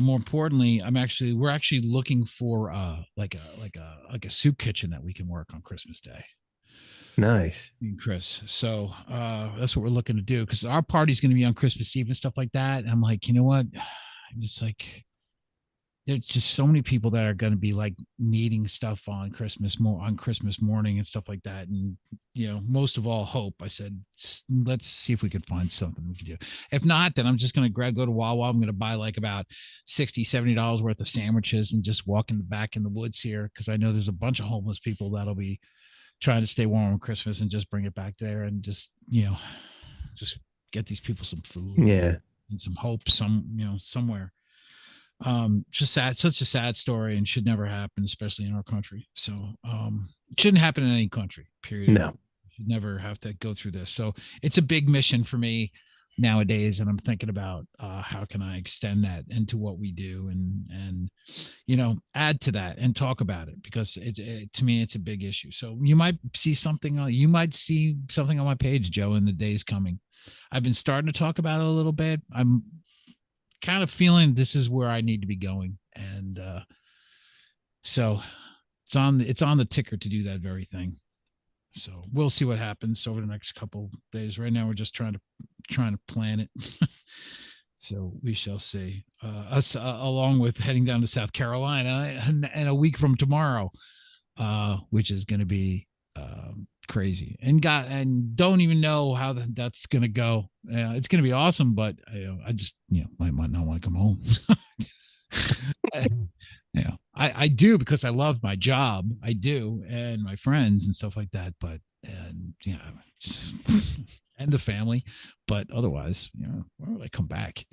more importantly, we're actually looking for like a soup kitchen that we can work on Christmas Day. Nice. Me and Chris. So that's what we're looking to do because our party's going to be on Christmas Eve and stuff like that. And I'm like, you know what? It's like there's just so many people that are going to be like needing stuff on Christmas morning and stuff like that. And, most of all, Hope. I said, let's see if we could find something we can do. If not, then I'm just going to go to Wawa. I'm going to buy like about $60, $70 worth of sandwiches and just walk in the back in the woods here. Cause I know there's a bunch of homeless people that'll be trying to stay warm on Christmas and just bring it back there and just just get these people some food. Yeah. And some hope somewhere. Just such a sad story and should never happen, especially in our country. So it shouldn't happen in any country, period. No. Should never have to go through this. So it's a big mission for me nowadays, and I'm thinking about how can I extend that into what we do and add to that and talk about it because to me it's a big issue. So you might see something on my page, Joe, in the days coming. I've been starting to talk about it a little bit. I'm kind of feeling this is where I need to be going, and So it's on the ticker to do that very thing. So we'll see what happens over the next couple days. Right now, we're just trying to plan it. So we shall see. Us along with heading down to South Carolina and a week from tomorrow, which is going to be crazy. And don't even know how that's going to go. It's going to be awesome, but I just might not want to come home. I do, because I love my job. I do, and my friends and stuff like that. But and the family. But otherwise, why would I come back?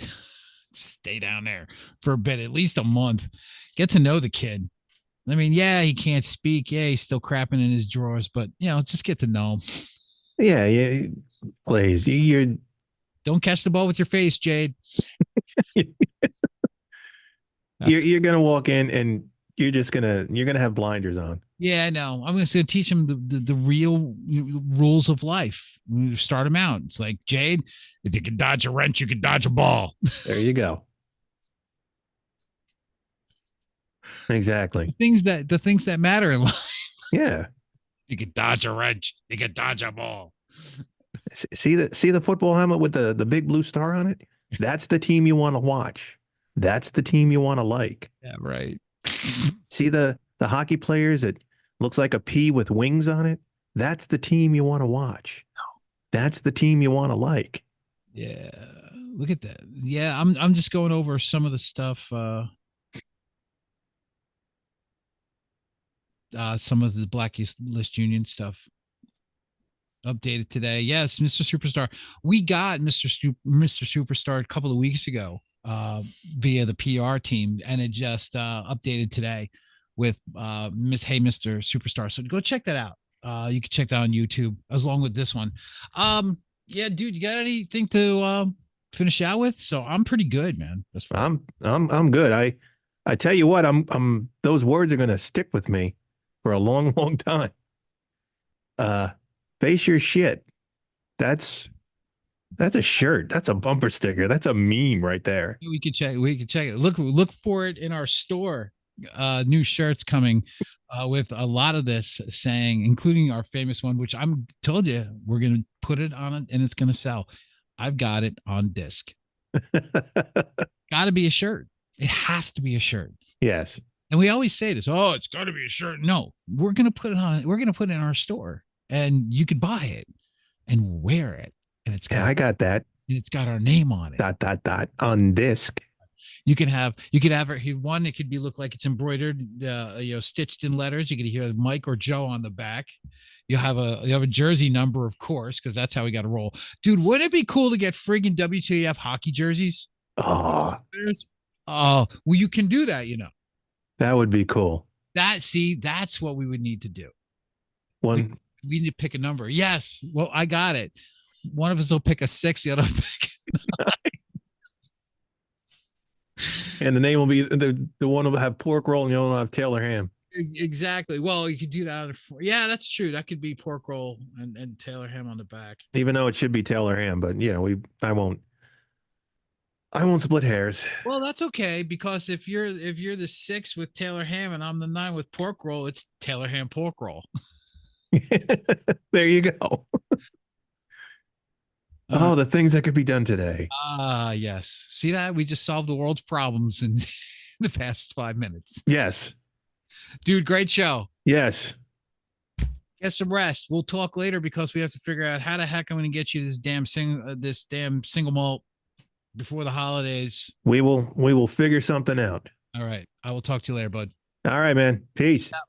Stay down there for a bit, at least a month. Get to know the kid. I mean, yeah, he can't speak. Yeah, he's still crapping in his drawers, but just get to know him. Yeah, please. You're Don't catch the ball with your face, Jade. you're gonna walk in and you're gonna have blinders on. Yeah, I know. I'm going to teach him the real rules of life. We start him out. It's like, Jade, if you can dodge a wrench, you can dodge a ball. There you go. Exactly. The things that matter in life. Yeah. You can dodge a wrench. You can dodge a ball. See the football helmet with the big blue star on it? That's the team you want to watch. That's the team you want to like. Yeah, right. See the hockey players that looks like a pea with wings on it? That's the team you want to watch. That's the team you want to like. Yeah. Look at that. Yeah, I'm just going over some of the stuff some of the Blacklist Union stuff updated today. Yes, Mr. Superstar. We got Mr. Superstar a couple of weeks ago via the PR team, and it just updated today with Hey Mr. Superstar. So go check that out. You can check that on YouTube as long with this one. Yeah, dude, you got anything to finish out with? So I'm pretty good, man. That's fine. I'm good. I tell you what, I'm those words are gonna stick with me for a long, long time. Face your shit. That's a shirt. That's a bumper sticker. That's a meme right there. We could check it. Look for it in our store. New shirts coming with a lot of this saying, including our famous one, which I'm told you we're going to put it on it and it's going to sell. I've got it on disc. Got to be a shirt. It has to be a shirt. Yes. And we always say this, oh, it's got to be a shirt. No, we're going to put it on. We're going to put it in our store and you could buy it and wear it. And it's got, I got that. And it's got our name on it. On disc. You could have one. It could be look like it's embroidered, stitched in letters. You could hear Mike or Joe on the back. You have a jersey number, of course, because that's how we got to roll, dude. Wouldn't it be cool to get friggin' WTF hockey jerseys? Oh, well, you can do that. That would be cool. That's what we would need to do. We need to pick a number. Yes. Well, I got it. One of us will pick a 6. The other will pick. And the name will be the one will have pork roll and the other one will have Taylor ham. Exactly. Well, you could do that. Yeah, that's true. That could be pork roll and Taylor ham on the back. Even though it should be Taylor ham, but I won't split hairs. Well, that's okay, because if you're the 6 with Taylor ham and I'm the 9 with pork roll, it's Taylor ham pork roll. There you go. The things that could be done today. Yes. See that? We just solved the world's problems in the past 5 minutes. Yes. Dude, great show. Yes. Get some rest. We'll talk later because we have to figure out how the heck I'm going to get you this damn single malt before the holidays. We will figure something out. All right. I will talk to you later, bud. All right, man. Peace. Yeah.